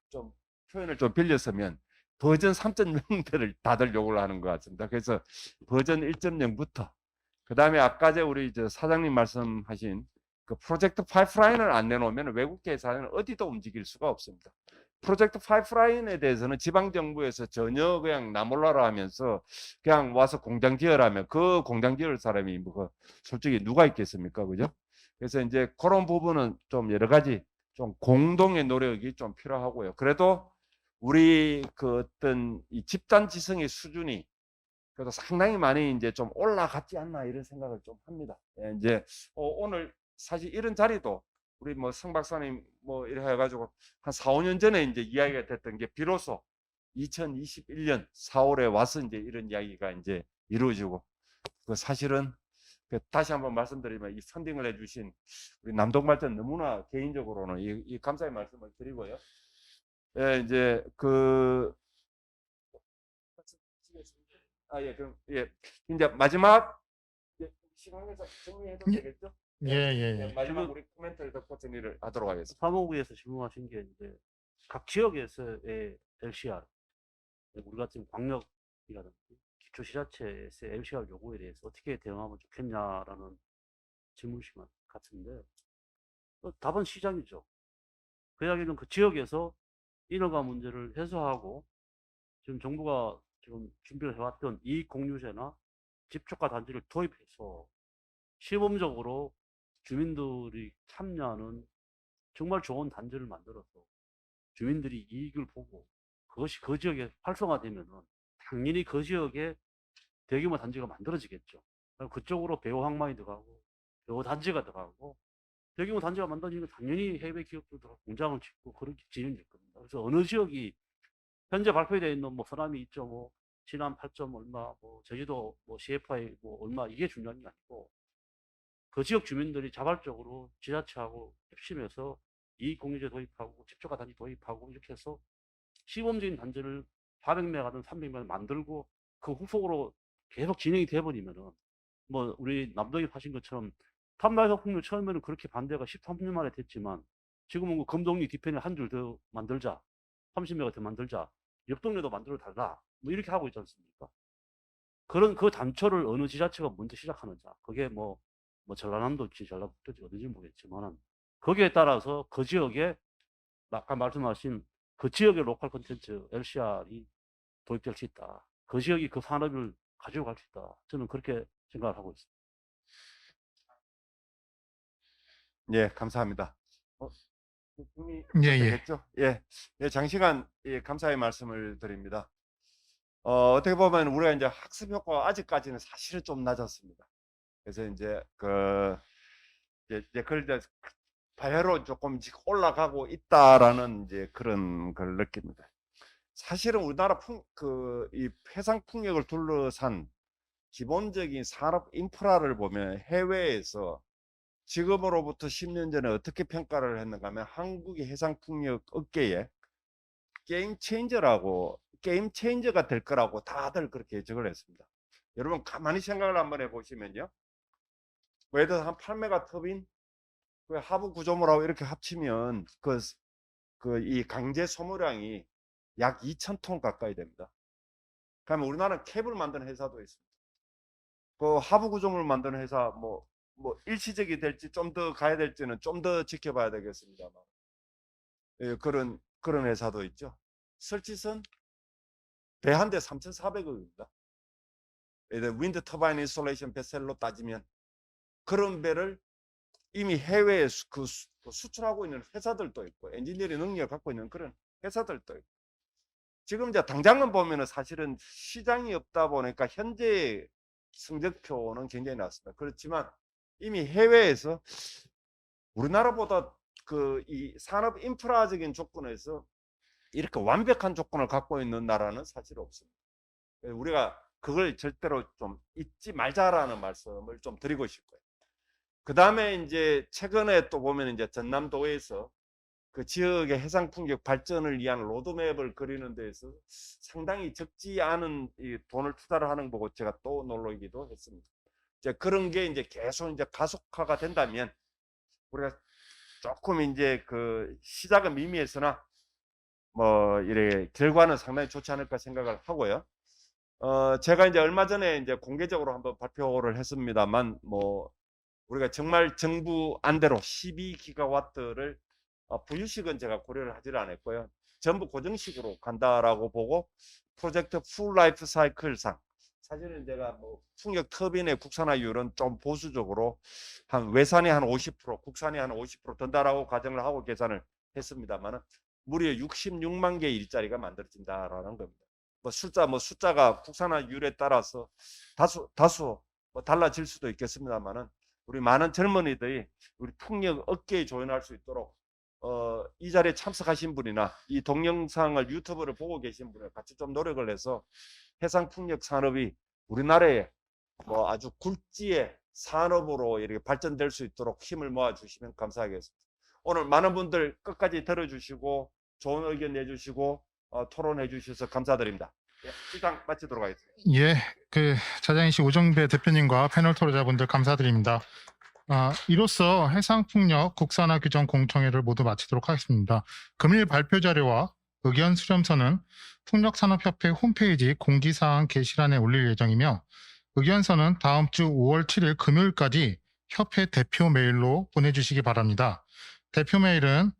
좀 표현을 좀 빌렸으면 버전 3.0대를 다들 요구를 하는 것 같습니다. 그래서 버전 1.0부터 그 다음에 아까 우리 사장님 말씀하신 그 프로젝트 파이프라인을 안 내놓으면 외국계 회사는 어디도 움직일 수가 없습니다. 프로젝트 파이프라인에 대해서는 지방정부에서 전혀 그냥 나몰라라 하면서 그냥 와서 공장 지으라면 그 공장 지을 사람이 뭐 솔직히 누가 있겠습니까? 그죠? 그래서 이제 그런 부분은 좀 여러 가지 좀 공동의 노력이 좀 필요하고요. 그래도 우리 어떤 이 집단 지성의 수준이 그래도 상당히 많이 이제 좀 올라갔지 않나 이런 생각을 좀 합니다. 이제 오늘 사실 이런 자리도 우리 뭐 성 박사님 뭐 이래 해가지고 한 4, 5년 전에 이제 이야기가 됐던 게 비로소 2021년 4월에 와서 이제 이런 이야기가 이제 이루어지고 사실은 다시 한번 말씀드리면 이 펀딩을 해주신 우리 남동발전 너무나 개인적으로는 이 감사의 말씀을 드리고요. 이제 그럼 이제 마지막 시간에서 정리해도 되겠죠?
예.
마지막 우리 코멘트를 듣고 정리를 하도록 하겠습니다.
사무국에서 질문하신 게 이제 각 지역에서의 LCR, 우리가 지금 광역이라든지 기초지자체에서의 LCR 요구에 대해서 어떻게 대응하면 좋겠냐라는 질문이신 것 같은데 답은 시장이죠. 그 이야기는 그 지역에서 인허가 문제를 해소하고 지금 정부가 지금 준비를 해왔던 이익공유제나 집초가 단지를 도입해서 시범적으로 주민들이 참여하는 정말 좋은 단지를 만들어서 주민들이 이익을 보고 그것이 그 지역에 활성화되면은 당연히 그 지역에 대규모 단지가 만들어지겠죠. 그쪽으로 배우 항만이 들어가고 배우 단지가 들어가고 대규모 단지가 만들어지면 당연히 해외 기업들도 공장을 짓고 그렇게 진행될 겁니다. 그래서 어느 지역이 현재 발표되어 있는 뭐 서남이 2.5, 진안 8점 얼마, 뭐 제주도 뭐 CFI 뭐 얼마 이게 중요한 게 아니고 그 지역 주민들이 자발적으로 지자체하고 협심해서 이익공유제 도입하고 집초가 단지 도입하고 이렇게 해서 시범적인 단지를 400메가든 300메가 만들고 그 후속으로 계속 진행이 돼버리면은 뭐 우리 남동이 하신 것처럼 탐라협풍로 처음에는 그렇게 반대가 13년 만에 됐지만 지금은 그 금동리 뒤편에 한 줄 더 만들자, 30메가 더 만들자, 옆 동네도 만들어 달라 뭐 이렇게 하고 있지 않습니까? 그런 그 단초를 어느 지자체가 먼저 시작하는자, 그게 뭐 전라남도지 전라북도지 어딘지 모르겠지만 거기에 따라서 그 지역에 아까 말씀하신 그 지역의 로컬 콘텐츠 LCR이 도입될 수 있다. 그 지역이 그 산업을 가지고 갈 수 있다. 저는 그렇게 생각을 하고 있습니다.
예, 감사합니다.
예, 예.
되겠죠? 예, 예, 장시간 예, 감사의 말씀을 드립니다. 어떻게 보면 우리가 이제 학습 효과가 아직까지는 사실은 좀 낮았습니다. 그래서 이제 이제 그걸 이제 발효로 조금씩 올라가고 있다라는 이제 그런 걸 느낍니다. 사실은 우리나라 이 해상 풍력을 둘러싼 기본적인 산업 인프라를 보면 해외에서 지금으로부터 10년 전에 어떻게 평가를 했는가 하면 한국의 해상 풍력 업계에 게임 체인저가 될 거라고 다들 그렇게 예측을 했습니다. 여러분 가만히 생각을 한번 해보시면요. 예를 들어서 한 8메가 터빈 그 하부 구조물하고 이렇게 합치면 이 강제 소모량이 약 2,000톤 가까이 됩니다. 그러면 우리나라는 캡을 만드는 회사도 있습니다. 그 하부 구조물 만드는 회사 뭐 일시적이 될지 좀 더 가야 될지는 좀 더 지켜봐야 되겠습니다만 예, 그런 회사도 있죠. 설치선 배 한 대 3,400억입니다. 윈드 터바인 인스톨레이션 배셀로 따지면 그런 배를 이미 해외에 수출하고 있는 회사들도 있고 엔지니어링 능력을 갖고 있는 그런 회사들도 있고 지금 이제 당장은 보면은 사실은 시장이 없다 보니까 현재 성적표는 굉장히 낮습니다. 그렇지만 이미 해외에서 우리나라보다 이 산업 인프라적인 조건에서 이렇게 완벽한 조건을 갖고 있는 나라는 사실 없습니다. 우리가 그걸 절대로 좀 잊지 말자라는 말씀을 좀 드리고 싶고요. 그 다음에 이제 최근에 또 보면 이제 전남도에서 그 지역의 해상 풍력 발전을 위한 로드맵을 그리는 데에서 상당히 적지 않은 이 돈을 투자를 하는 거 보고 제가 또 놀라기도 했습니다. 이제 그런 게 이제 계속 이제 가속화가 된다면 우리가 조금 이제 그 시작은 미미했으나 뭐 이래 결과는 상당히 좋지 않을까 생각을 하고요. 제가 이제 얼마 전에 이제 공개적으로 한번 발표를 했습니다만 뭐 우리가 정말 정부 안대로 12기가와트를 부유식은 제가 고려를 하지를 않았고요. 전부 고정식으로 간다라고 보고 프로젝트 풀 라이프 사이클상 사실은 제가 뭐 풍력 터빈의 국산화율은 좀 보수적으로 한 외산이 한 50%, 국산이 한 50% 든다라고 가정을 하고 계산을 했습니다만은 무려 66만 개의 일자리가 만들어진다라는 겁니다. 숫자가 국산화율에 따라서 다수 뭐 달라질 수도 있겠습니다만은 우리 많은 젊은이들이 우리 풍력 업계에 조인할 수 있도록 이 자리에 참석하신 분이나 이 동영상을 유튜브를 보고 계신 분이 같이 좀 노력을 해서 해상 풍력 산업이 우리나라에 뭐 아주 굴지의 산업으로 이렇게 발전될 수 있도록 힘을 모아 주시면 감사하겠습니다. 오늘 많은 분들 끝까지 들어주시고 좋은 의견 내주시고 토론해 주셔서 감사드립니다. 예, 시장 마치도록 하겠습니다.
예, 그 자장이시 오정배 대표님과 패널 토론자분들 감사드립니다. 이로써 해상풍력 국산화 규정 공청회를 모두 마치도록 하겠습니다. 금일 발표 자료와 의견 수렴서는 풍력산업협회 홈페이지 공지사항 게시란에 올릴 예정이며 의견서는 다음 주 5월 7일 금요일까지 협회 대표 메일로 보내주시기 바랍니다. 대표 메일은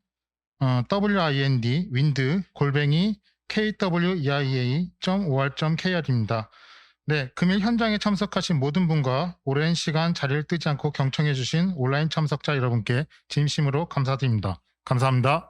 wind@kweia.or.kr입니다. 네, 금일 현장에 참석하신 모든 분과 오랜 시간 자리를 뜨지 않고 경청해 주신 온라인 참석자 여러분께 진심으로 감사드립니다. 감사합니다.